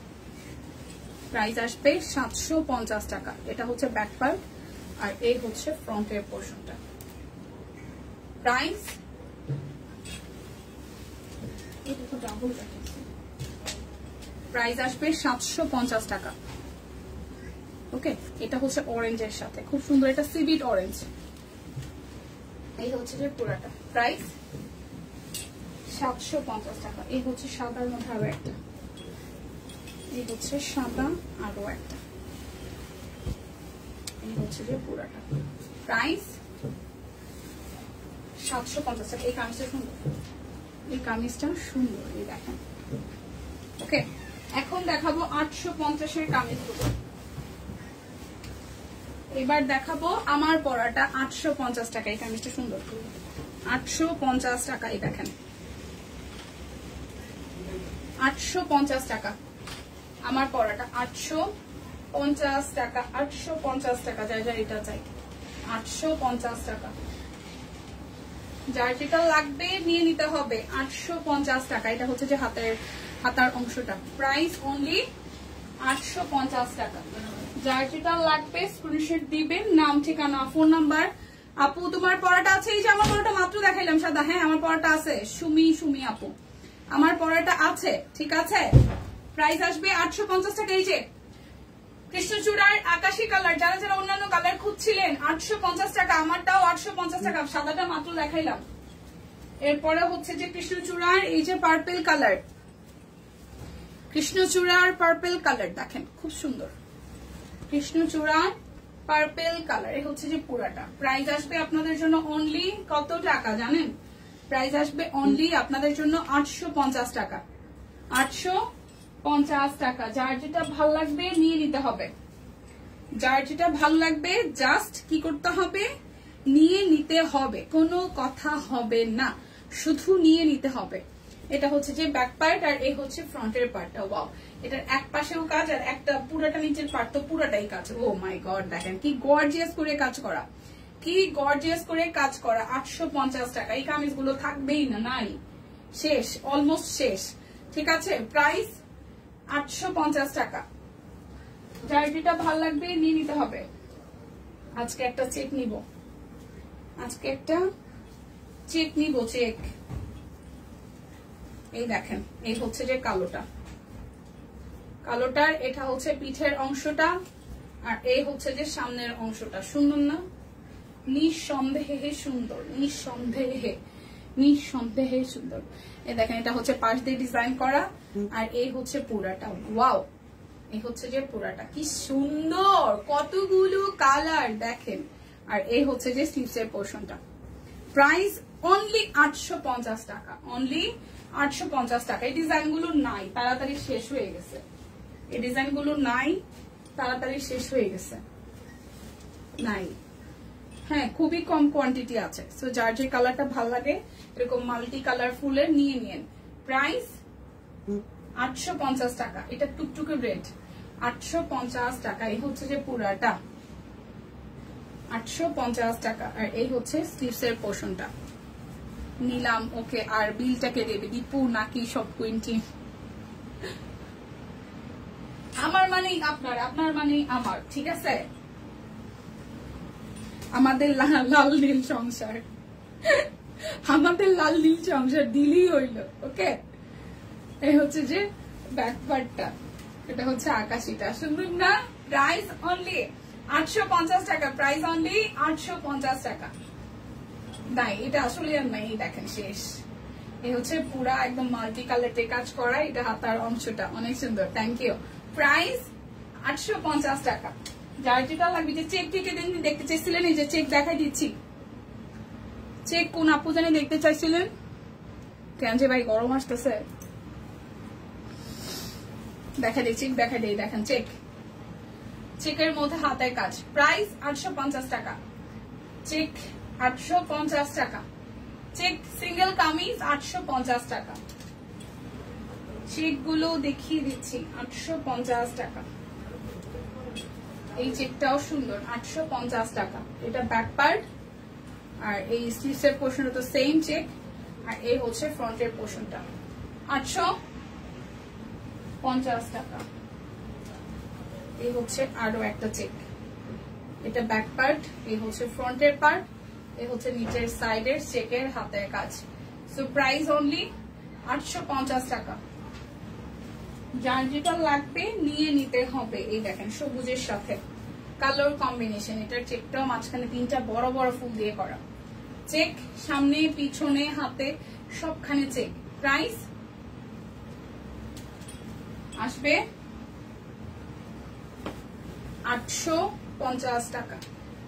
Speaker 1: প্রাইস আসবে 750 টাকা। এটা হচ্ছে ব্যাক পার্ট আর এই হচ্ছে ফ্রন্টের পোর্শনটা। প্রাইস প্রাইস আসবে 750 টাকা। ওকে, এটা হচ্ছে অরেঞ্জের সাথে খুব সুন্দর, এটা সিভিট অরেঞ্জ। এই হচ্ছে যে পুরাটা, প্রাইস 750 টাকা। এই হচ্ছে সাদার মধ্যে আরো একটা, এই হচ্ছে সাদা আরো একটা। এই হচ্ছে যে পুরাটা, প্রাইস 750 টাকা। এই কামিজটা সুন্দর, এই কামিজটা সুন্দর, এই দেখেন। ওকে, এখন দেখাবো 850 এর কামিজগুলো। এবার দেখাবো আমার পরাটা 850 টাকা। এই কামিজটা সুন্দর, 850 টাকা। এই দেখেন 850 টাকা আমার পরাটা, 850 টাকা, 850 টাকা। যার যার এটা চাই 850 টাকা। যার যেটা লাগবে নিয়ে নিতে হবে, 850 টাকা। এটা হচ্ছে যে হাতার অংশটা, প্রাইস অনলি 850 টাকা। যার যেটা লাগবে স্ক্রিনশট দিবেন, নাম ঠিকানা ফোন নাম্বার। আপু তোমার পরাটা আছে? এই যে আমার পরাটা মাত্র দেখাইলাম সাদা। হ্যাঁ আমার পরাটা আছে, সুমি আপু আমার পরাটা আছে, ঠিক আছে। প্রাইস আসবে 850 টাকা। এই যে কৃষ্ণচূড়ার আকাশী কালার, যারা যারা অন্যান্য কালার খুঁজছিলেন 850 টাকা। আমারটাও 850 টাকা, সাদাটা মাত্র দেখাইলাম। এরপরে হচ্ছে যে কৃষ্ণচূড়ার এই যে পার্পল কালার, কৃষ্ণচূড়ার পার্পল কালার দেখেন খুব সুন্দর, কৃষ্ণচূড়ার পার্পল কালার। এই হচ্ছে যে পুরাটা। প্রাইস আসবে আপনাদের জন্য অনলি কত টাকা জানেন? প্রাইস আসবে অনলি আপনাদের জন্য 850 টাকা। 850 টাকা। যার যেটা ভালো লাগবে নিয়ে নিতে হবে, যার যেটা ভালো লাগবে জাস্ট কি করতে হবে, নিয়ে নিতে হবে, কোনো কথা হবে না, শুধু নিয়ে নিতে হবে। এটা হচ্ছে যে ব্যাক পার্ট আর এই হচ্ছে ফ্রন্টের পার্টটা। ওয়াও, এটার এক পাশেও কাজ আর একটা পুরাটা নিচের পার্ট তো পুরাটাই কাজ। ও মাই গড, দেখেন কি গর্জিয়াস করে কাজ করা, কি গর্জিয়াস করে কাজ করা। 850 টাকা। এই কামিজগুলো থাকবেই না, নাই, শেষ, অলমোস্ট শেষ, ঠিক আছে। প্রাইস 850 টাকা। যার যেটা ভালো লাগবে নিয়ে নিতে হবে। আজকে একটা চেক নিব, আজকে একটা চেক নিব, চেক। এই দেখেন, এই হচ্ছে যে কালোটা, কালোটার এটা হচ্ছে পিঠের অংশটা আর এই হচ্ছে যে সামনের অংশটা। সুন্দর না? নিঃসন্দেহে সুন্দর, নিঃসন্দেহে সুন্দর। এই দেখেন, এটা হচ্ছে পাশ দিয়ে ডিজাইন করা আর এই হচ্ছে পুরাটা। ওয়াও, এই হচ্ছে যে পুরাটা, কি সুন্দর, কতগুলো কালার দেখেন। আর এই হচ্ছে যে স্লিভসের পোর্শনটা। প্রাইস অনলি 850 টাকা, অনলি 850 টাকা। এই ডিজাইনগুলো নাই, তাড়াতাড়ি শেষ হয়ে গেছে। এই ডিজাইনগুলো নাই, তাড়াতাড়ি শেষ হয়ে গেছে, নাই। হ্যাঁ, খুবই কম কোয়ান্টিটি আছে। সো যার যে কালারটা ভালো লাগে এরকম মাল্টি কালার ফুলের নিয়ে নিন। প্রাইস 850 টাকা। এটা টুকটুকে রেড, 850 টাকা। এই হচ্ছে যে পুরাটা 850 টাকা। আর এই হচ্ছে স্লিভসের পোর্শনটা। নিলাম, ওকে। আর বিলটাকে দেবে দীপু নাকি সব কুইন্টি? আমার মানেই আপনার, আপনার মানেই আমার, ঠিক আছে। আমাদের লাল নীল সংসার, আমাদের লাল নীল সংসার দিলেই হইল, ওকে। এই হচ্ছে যে ব্যাক পার্টটা, এটা হচ্ছে আকাশিটা, সুন্দর না? প্রাইস অনলি 850 টাকা। প্রাইস অনলি 850 টাকা। নাই, এটা আসলে আর নাই, দেখেন শেষ। এই হচ্ছে পুরা একদম মাল্টি কালারে কাজ করা, এটা হাতার অংশটা অনেক সুন্দর। Thank you. প্রাইস 850 টাকা। যার যেটা লাগবে, যে চেক টিকে দেখতে চাইছিলেন, এই যে চেক দেখাই দিচ্ছি। চেক কোন আপু জানি দেখতে চাইছিলেন? কেন যে ভাই গরম আসতেছে, দেখা দিই, চেক দেখা দিই, দেখেন চেক, চেকের মধ্যে হাতের কাজ। প্রাইস 850 টাকা। চেক 850 টাকা। চেক সিঙ্গেল কামিজ 850 টাকা। চেক গুলো দেখিয়ে দিচ্ছি 850 টাকা। এই চেকটাও সুন্দর 850 টাকা। এটা ব্যাক পার্ট আর এই স্লিভসের পোর্শনটা তো সেম চেক আর এই হচ্ছে ফ্রন্টের পোর্শনটা 850 টাকা। এই হচ্ছে আরো একটা চেক, এটা ব্যাক পার্ট, এই হচ্ছে ফ্রন্টের পার্ট, এই হচ্ছে নিচের সাইডের চেকের হাতের কাজ। সো প্রাইস অনলি 850 টাকা। যার যেটা লাগবে নিয়ে নিতে হবে। এই দেখেন সবুজের সাথে কালার কম্বিনেশন, এটার চেকটাও মাঝখানে 3টা বড় বড় ফুল দিয়ে করা চেক, সামনে পিছনে হাতে সবখানে চেক। প্রাইস আসবে 850 টাকা।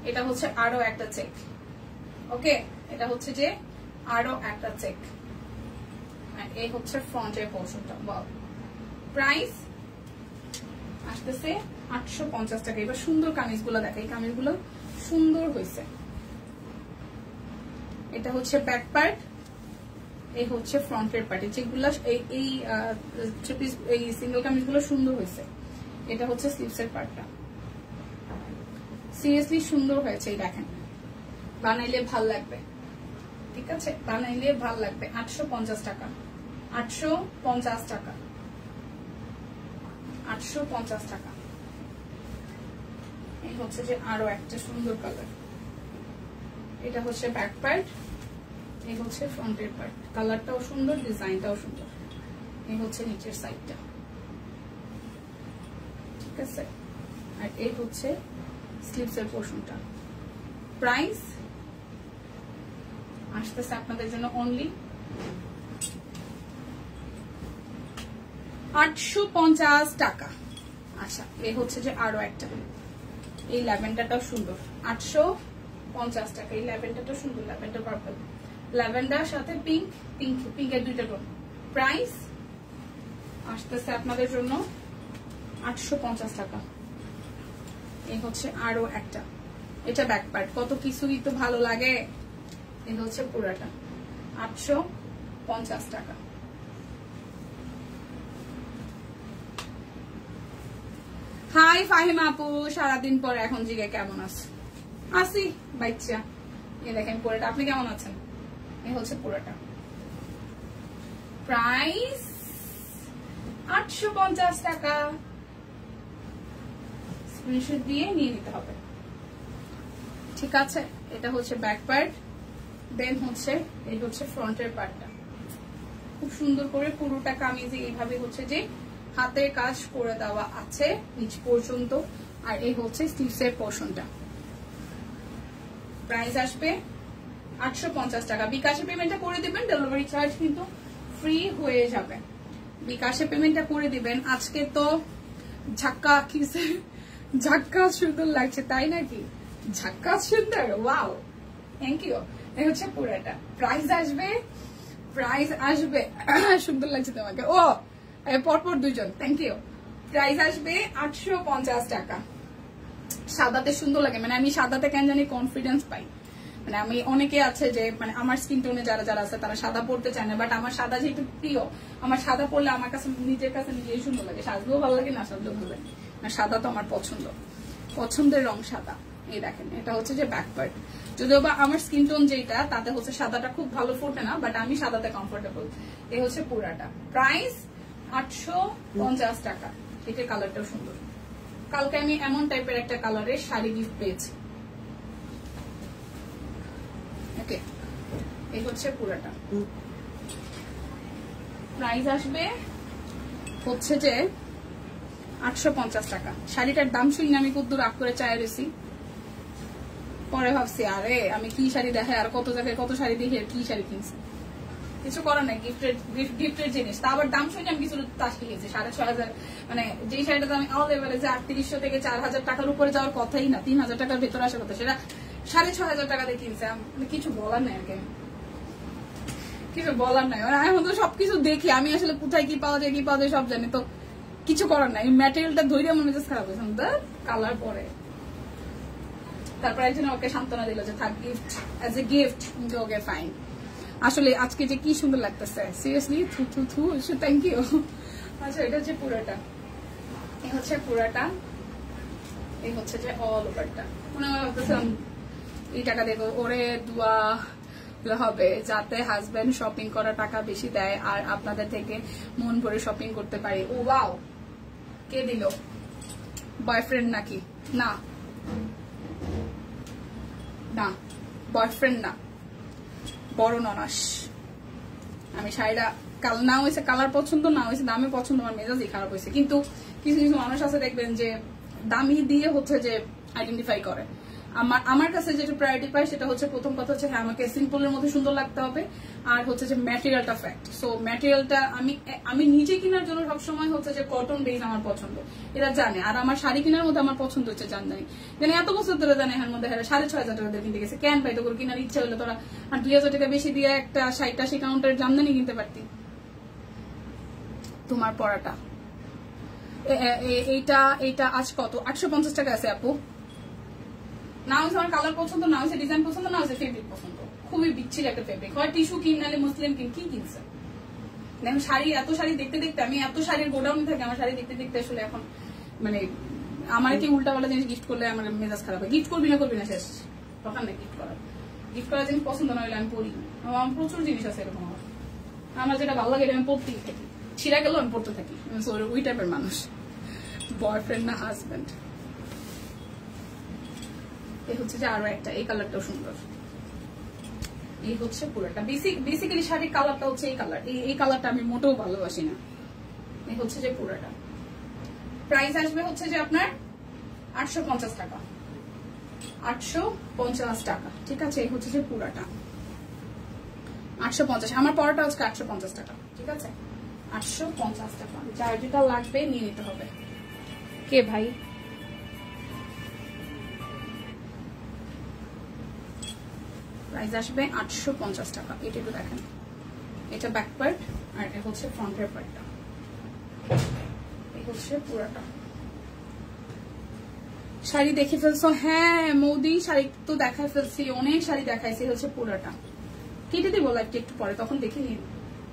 Speaker 1: এটা হচ্ছে আরো একটা চেক। ওকে, এটা হচ্ছে যে আরো একটা চেক আর এই হচ্ছে ফ্রন্টের পোর্শনটা। প্রাইস আসতেছে 850 টাকা। এবার সুন্দর কামিজগুলো দেখে, এই কামিজগুলো সুন্দর হয়েছে। এটা হচ্ছে ব্যাক পার্ট, এই হচ্ছে ফ্রন্টের পার্ট। যেগুলো এই সিঙ্গেল কামিজগুলো সুন্দর হয়েছে। এটা হচ্ছে স্লিভসের পার্টটা, সিরিয়াসলি সুন্দর হয়েছে। এই দেখেন, বানাইলে ভাল লাগবে, ঠিক আছে, বানাইলে ভাল লাগবে। 850 টাকা, 850 টাকা, 850 টাকা। এই হচ্ছে যে আরো একটা সুন্দর কালার। এটা হচ্ছে ব্যাক পার্ট, এই হচ্ছে ফ্রন্টের পার্ট। কালারটাও সুন্দর, ডিজাইনটাও সুন্দর। এই হচ্ছে নিচের সাইডটা, ঠিক আছে, আর এই হচ্ছে স্লিভসের পোর্শনটা। প্রাইস আসতেছে আপনাদের জন্য অনলি 850 টাকা। আচ্ছা, এই হচ্ছে যে আরো একটা, এই ল্যাভেন্ডারটাও সুন্দর, 850 টাকা। এই ল্যাভেন্ডারটা সুন্দর, ল্যাভেন্ডার পার্পল, ল্যাভেন্ডার সাথে পিঙ্ক, পিঙ্কের 2টা টোন। প্রাইস আসতেছে আপনাদের জন্য 850 টাকা। এই হচ্ছে আরো একটা, এটা ব্যাক পার্ট। কত কিছুই তো ভালো লাগে। এই হচ্ছে পুরাটা 850 টাকা। হাই ফাহিমা আপু, সারাদিন পর এখন জিগে কেমন আছে? আসি বাচ্চা। এই দেখেন পুরাটা, আপনি কেমন আছেন? এই হচ্ছে পুরাটা। প্রাইস 850 টাকা। স্ক্রিনশট দিয়ে নিয়ে নিতে হবে, ঠিক আছে। এটা হচ্ছে ব্যাক পার্ট, দেন হচ্ছে এই হচ্ছে ফ্রন্টের পার্টটা। খুব সুন্দর করে পুরোটা কামিজে এইভাবে হচ্ছে যে হাতের কাজ করে দেওয়া আছে নিচ পর্যন্ত, আর এই হচ্ছে স্লিভসের পোর্শনটা। প্রাইস আসবে 850 টাকা। বিকাশে পেমেন্টটা করে দিবেন, ডেলিভারি চার্জ কিন্তু ফ্রি হয়ে যাবে। বিকাশে পেমেন্টটা করে দিবেন। আজকে তো ঝাক্কা কিসে ঝাক্কা সুন্দর লাগছে, তাই নাকি? ঝাক্কা সুন্দর, ওয়াও, থ্যাংক ইউ। এই হচ্ছে পুরাটা। প্রাইস আসবে সুন্দর লাগছে তোমাকে, ও পরপর 2জন, থ্যাংক ইউ। প্রাইস আসবে 850 টাকা। সাদাতে সুন্দর লাগে, মানে আমি সাদাতে কেন জানি কনফিডেন্স পাই। মানে আমি অনেকে আছে যে মানে আমার স্কিন টোনে যারা যারা আছে তারা সাদা পড়তে চায় না, বাট আমার সাদা যেহেতু প্রিয়, আমার সাদা পড়লে আমার কাছে নিজের কাছে নিজেই সুন্দর লাগে। সাজলেও ভালো লাগে, না সাজলেও ভালো লাগে। না, সাদা তো আমার পছন্দের রং সাদা। এই দেখেন, এটা হচ্ছে যে ব্যাক পার্ট। যদিও বা আমার স্কিন টোন যেটা, তাতে হচ্ছে সাদাটা খুব ভালো ফোটে না, বাট আমি সাদাতে কমফোর্টেবল। এই হচ্ছে পুরাটা। প্রাইস 850 টাকা। এটার কালারটাও সুন্দর। কালকে আমি এমন টাইপের একটা কালারের শাড়ি গিফট পেয়েছি। ওকে, এই হচ্ছে পুরাটা। প্রাইস আসবে হচ্ছে যে 850 টাকা। শাড়িটার দাম শুনে আমি কত রাগ করে চাই রয়েছি। পরে ভাবছি আরে আমি কি শাড়ি দেখে, আর কত জায়গায় কত শাড়ি দেখে কি শাড়ি কিনছি। কিছু করার নাই, গিফটের জিনিস। তা আবার দাম শুনে আমি কিছু তাসকি গেছি। 6500, মানে যেই শাড়িটা আমি অল এভারেজে 3800 থেকে 4000 টাকার উপরে যাওয়ার কথাই না, 3000 টাকার ভেতরে আসার কথা, সেটা 6500 টাকা দিয়ে কিনছে। কিছু বলার নাই, আর কি কিছু বলার নাই। মানে আমি তো সবকিছু দেখি, আমি আসলে কোথায় কি পাওয়া যায় সব জানি, তো কিছু করার নাই। ম্যাটেরিয়ালটা ধরে আমার মেজাজ খারাপ হয়েছে কালার পরে। তারপর একজন ওকে সান্ত্বনা দিল যে থাক, gift as a gift, okay fine. আসলে আজকে যে কি সুন্দর লাগতেছে, সিরিয়াসলি থু থু থু, থ্যাংক ইউ। আচ্ছা এটা হচ্ছে পুরাটা, এই হচ্ছে পুরাটা, এই হচ্ছে যে অল ওভারটা। মনে ভাবতেছিলাম এই টাকা দেখো ওরে দোয়া হবে যাতে হাজবেন্ড শপিং করার টাকা বেশি দেয় আর আপনাদের থেকে মন ভরে শপিং করতে পারি। ও ওয়াও, কে দিল? বয়ফ্রেন্ড নাকি? না না, বয়ফ্রেন্ড না, বড় ননাস। আমি শাড়িটা না হয়েছে কালার পছন্দ, না হয়েছে দামে পছন্দ, আমার মেজাজই খারাপ হয়েছে। কিন্তু কিছু কিছু মানুষ আছে দেখবেন যে দামি দিয়ে হচ্ছে যে আইডেন্টিফাই করে। আমার কাছে যেটা প্রায়োরিটি পাই সেটা হচ্ছে, প্রথম কথা হচ্ছে হ্যাঁ আমাকে সিম্পলের মধ্যে সুন্দর লাগতে হবে, আর হচ্ছে যে ম্যাটেরিয়ালটা ফ্যাক্ট। সো ম্যাটেরিয়ালটা আমি নিজে কেনার জন্য সবসময় হচ্ছে যে কটন বেস আমার পছন্দ, এরা জানে। আর আমার শাড়ি কেনার মধ্যে আমার পছন্দ হচ্ছে জানদানি, জানি এত বছর ধরে জানে এর মধ্যে 6,500 টাকা দিয়ে কিনতে গেছে। কেন পাই তোর কেনার ইচ্ছা হলো তোরা আর 2,000 টাকা বেশি দিয়ে একটা 60-80 কাউন্টার জামদানি কিনতে পারতি। তোমার পড়াটা এইটা আজ কত? 850 টাকা আছে আপু। না হচ্ছে আমার কালার পছন্দ, না হচ্ছে ডিজাইন পছন্দ, না হচ্ছে ফেব্রিক পছন্দ। খুবই বিচ্ছিরি একটা ফেব্রিক, হয় টিস্যু কিন নাহলে মুসলিম কিন, কি কিনছে? দেখো শাড়ি, এত শাড়ি দেখতে দেখতে আমি এত শাড়ির গোডাউনে থাকি, আমার শাড়ি দেখতে দেখতে আসলে এখন মানে আমার কি উল্টাপাল্টা জিনিস গিফট করলে আমার মেজাজ খারাপ হয়। গিফট করবি না শেষ দরকার নেই গিফট করার। গিফট করার জিনিস পছন্দ না হলে আমি পড়ি। আমার প্রচুর জিনিস আছে এরকম, আমার যেটা ভালো লাগে আমি পড়তেই থাকি, ছিঁড়া গেলেও আমি পড়তে থাকি। ওই টাইপের মানুষ। বয়ফ্রেন্ড না হাজবেন্ড। এই হচ্ছে যে আরো একটা, এই কালারটাও সুন্দর। এই হচ্ছে পুরোটা। বেসিক্যালি শাড়ির কালারটা হচ্ছে এই কালার, এই কালারটা আমি মোটেও ভালোবাসি না। এই হচ্ছে যে পুরোটা। প্রাইস আসবে হচ্ছে যে আপনার 850 টাকা, 850 টাকা। ঠিক আছে, এই হচ্ছে যে পুরাটা 850। আমার পরাটা হচ্ছে 850 টাকা। ঠিক আছে, 850 টাকা। যার যেটা লাগবে নিয়ে নিতে হবে। কে ভাই? প্রাইস আসবে 850 টাকা। এটা একটু দেখেন, এটা ব্যাক পার্ট আর এটা হচ্ছে ফ্রন্টের পার্টটা। এই হচ্ছে পুরাটা। শাড়ি দেখে ফেলছো? হ্যাঁ মৌদি, শাড়ি তো দেখাই ফেলছি, অনেক শাড়ি দেখাইছি। হচ্ছে পুরাটা কেটে দিব লাইভটা একটু পরে, তখন দেখে নিন।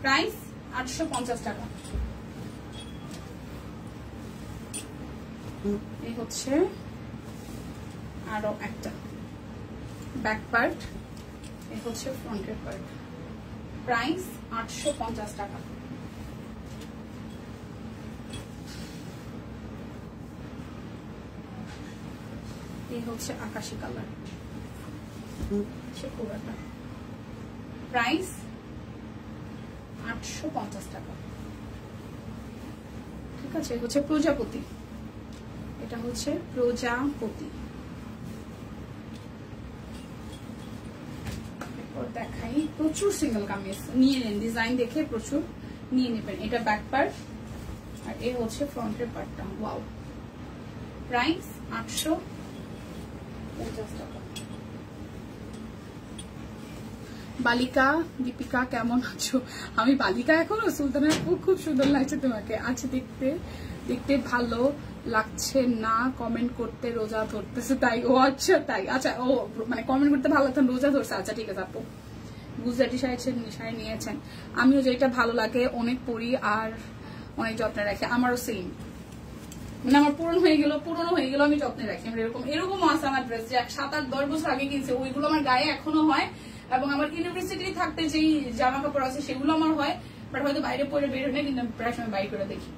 Speaker 1: প্রাইস 850 টাকা। এই হচ্ছে আরো একটা ব্যাক পার্ট, এই হচ্ছে ফ্রন্টের পার্ট। প্রাইস 850 টাকা। এই হচ্ছে আকাশি কালার, পুরোটা। প্রাইস 850 টাকা। ঠিক আছে, হচ্ছে প্রজাপতি, এটা হচ্ছে প্রজাপতি। দেখাই, প্রচুর সিঙ্গেল কামিজ নিয়ে নেন, ডিজাইন দেখে প্রচুর নিয়ে নেবেন। এটা ব্যাক পার্ট আর এই হচ্ছে ফ্রন্টের পার্টটা। ওয়াও, প্রাইস 850 টাকা। বালিকা দীপিকা কেমন আছো? আমি বালিকা এখনো। সুলতানা খুব সুন্দর লাগছে তোমাকে। আচ্ছা, দেখতে দেখতে ভালো লাগছে না, কমেন্ট করতে রোজা ধরতেছে তাই। ও আচ্ছা তাই, আচ্ছা ও মানে কমেন্ট করতে ভালো লাগতো, রোজা ধরছে। আচ্ছা ঠিক আছে আপু, গুজরাটি শাড়ি নিয়েছেন। আমিও যেটা ভালো লাগে অনেক পরি আর অনেক যত্নে রাখি। আমারও সেম, মানে আমার পুরনো হয়ে গেল আমি যত্নে রাখি। আমার এরকম আছে আমার ড্রেস যে 7-8-10 বছর আগে কিনছে, ওইগুলো আমার গায়ে এখনো হয়। এবং আমার ইউনিভার্সিটি থাকতে যেই জামা কাপড় আছে সেগুলো আমার হয়, বাট হয়তো বাইরে পরে বের হয় না, কিন্তু আমি প্রায় সময় বাইরে করে দেখি।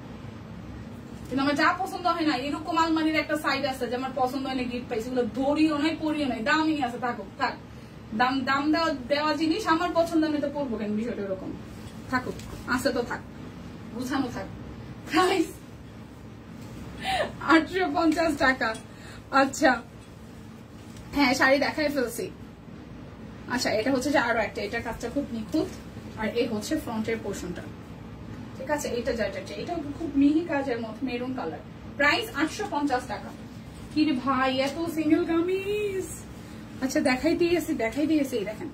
Speaker 1: কিন্তু আমার যা পছন্দ হয় না, এরকম আলমারির একটা সাইড আছে যে আমার পছন্দ হয় না, গিফট পাইছি, ওগুলো ধরিও নাই পরিও নাই, দামই আছে, থাকুক থাক। দাম দেওয়া জিনিস আমার পছন্দ, আমি তো পরবো কেন? বিষয়টা এরকম। থাকুক, আছে তো থাক, বুঝানো থাক। প্রাইস 850 টাকা। আচ্ছা হ্যাঁ, শাড়ি দেখাই ফেলছি। আচ্ছা, এটা হচ্ছে যে আরো একটা, এটার কাজটা খুব নিখুঁত আর এই হচ্ছে ফ্রন্টের পোর্শনটা। ঠিক আছে, এটা যেটা এটা খুব মিহি কাজের মধ্যে, মেরুন কালার। প্রাইস 850 টাকা। কি রে ভাই, এত সিঙ্গেল কামিজ। আচ্ছা দেখাই দিয়েছি। এই দেখেন,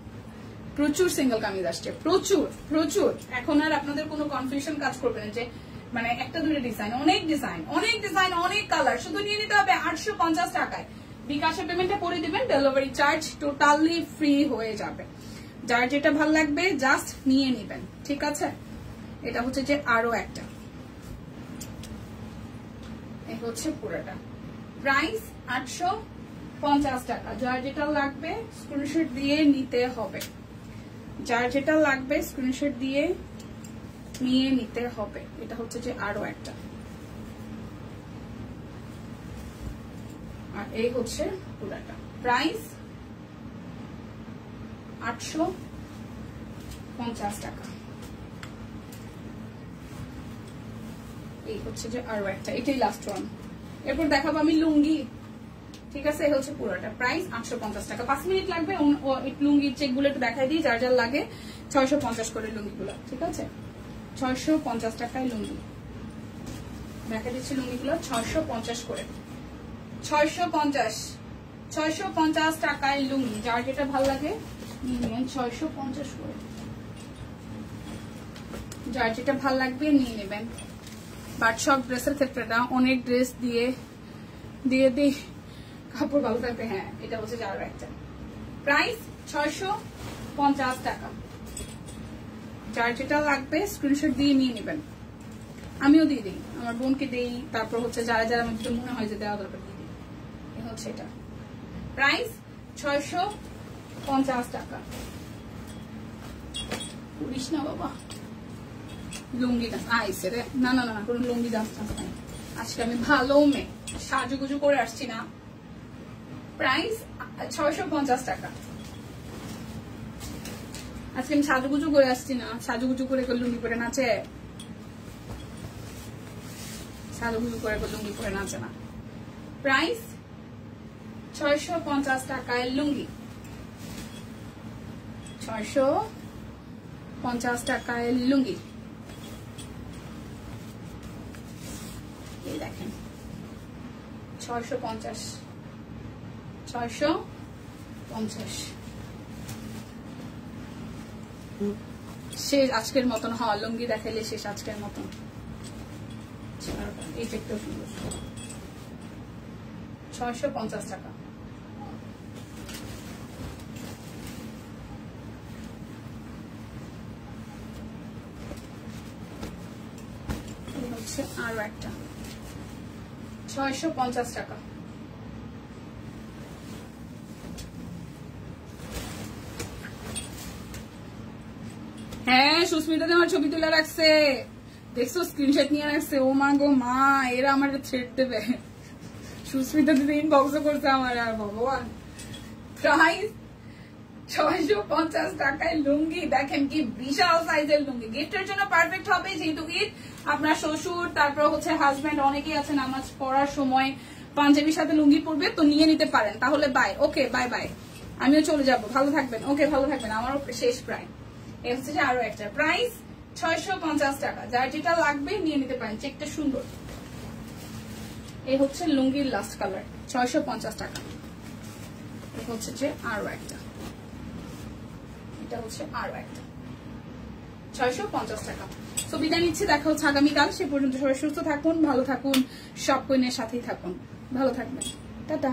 Speaker 1: প্রচুর সিঙ্গেল কামিজ আসছে, প্রচুর। এখন আর আপনাদের কোনো কনফিউশন কাজ করবে না যে মানে একটা দুটো ডিজাইন, অনেক ডিজাইন, অনেক কালার। শুধু নিয়ে নিতে হবে 850 টাকায়। বিকাশে পেমেন্টটা করে দিবেন, ডেলিভারি চার্জ টোটালি ফ্রি হয়ে যাবে। যার যেটা ভালো লাগবে জাস্ট নিয়ে নেবেন, ঠিক আছে। এটা হচ্ছে যে আরো একটা, এই হচ্ছে পুরোটা, প্রাইস 850 টাকা। যার যেটা লাগবে স্ক্রিনশট দিয়ে নিতে হবে, যার যেটা লাগবে স্ক্রিনশট দিয়ে নিয়ে নিতে হবে। এটা হচ্ছে যে আরো একটা, আর এই হচ্ছে পুরোটা, প্রাইস 850 টাকা। এই হচ্ছে যে আরো একটা, এটাই লাস্ট ওয়ান। এরপর দেখাবো আমি লুঙ্গি, ঠিক আছে। এই হচ্ছে পুরোটা, প্রাইস 850 টাকা। 5 মিনিট লাগবে লুঙ্গির চেকগুলো একটু দেখাই দিই, যার যার লাগে। 650 করে লুঙ্গিগুলো, ঠিক আছে। 650 টাকায় লুঙ্গি দেখা দিচ্ছি, লুঙ্গিগুলো 650 করে, 650 টাকায় লুঙ্গি। যার যেটা ভালো লাগে নিয়ে নেবেন, 650 করে, যার যেটা ভালো লাগবে নিয়ে নেবেন। বাট সব ড্রেসের ক্ষেত্রে না, অনেক ড্রেস দিয়ে দিয়ে দিই কাপড় ভালো থাকবে। হ্যাঁ, এটা হচ্ছে আরো একটা, প্রাইস 650 টাকা। যার যেটা লাগবে স্ক্রিনশট দিয়ে নিয়ে নেবেন। আমিও দিয়ে দিই, আমার বোনকে দিই, তারপর হচ্ছে যারা যারা আমার মনে হয় যে দেওয়া দরকার দিয়ে দিই। এই হচ্ছে এটা, প্রাইস 650 টাকা। পুলিশ না বাবা, লুঙ্গি ডান্স আইসে রে, না না না, কোনো লুঙ্গি ডান্স নাই আজকে। আমি ভালো মেয়ে, সাজুগুজু করে আসছি না। প্রাইস 650 টাকা। আজকে আমি সাজুগুজু করে আসছি না, সাজুগুজু করে লুঙ্গি পরে নাচে, সাজুগুজু করে লুঙ্গি পরে নাচে না। প্রাইস 650 টাকায় লুঙ্গি, 650 টাকায় লুঙ্গি। এই দেখেন 650, 650 শেষ আজকের মতন। হ্যাঁ, লুঙ্গি দেখাইলে শেষ আজকের মতন। এই চেকটাও সুন্দর, 650 টাকা। হচ্ছে আরো একটা, 650 টাকা। হ্যাঁ, সুস্মিতা আমার ছবি তুলে রাখছে, দেখছো, স্ক্রিনশট নিয়ে রাখছে। ও মা গো মা, এরা আমার ছেড়ে দেবে। সুস্মিতা দিদি ইনবক্স করছে আমার, আর ভগবান। প্রাইস 650 টাকায় লুঙ্গি। দেখেন কি বিশাল সাইজের লুঙ্গি, গিফটের জন্য পারফেক্ট হবে, যেহেতু ঈদ। আপনার শ্বশুর, তারপর হচ্ছে হাজবেন্ড, অনেকেই আছে নামাজ পড়ার সময় পাঞ্জাবির সাথে লুঙ্গি পরবে, তো নিয়ে নিতে পারেন। তাহলে বাই, ওকে, বাই বাই, আমিও চলে যাব। ভালো থাকবেন, ওকে, ভালো থাকবেন। আমারও শেষ প্রায়। এই হচ্ছে যে আরো একটা, প্রাইস 650 টাকা। যার যেটা লাগবে নিয়ে নিতে পারেন, চেকটা সুন্দর। এই হচ্ছে লুঙ্গির লাস্ট কালার, 650 টাকা। এই হচ্ছে যে আরো একটা, এটা হচ্ছে আরো একটা, 650 টাকা। তো বিদায় নিচ্ছি, দেখা হচ্ছে আগামীকাল। সে পর্যন্ত সবাই সুস্থ থাকুন, ভালো থাকুন, সব কোইনের সাথেই থাকুন, ভালো থাকবেন, টাটা।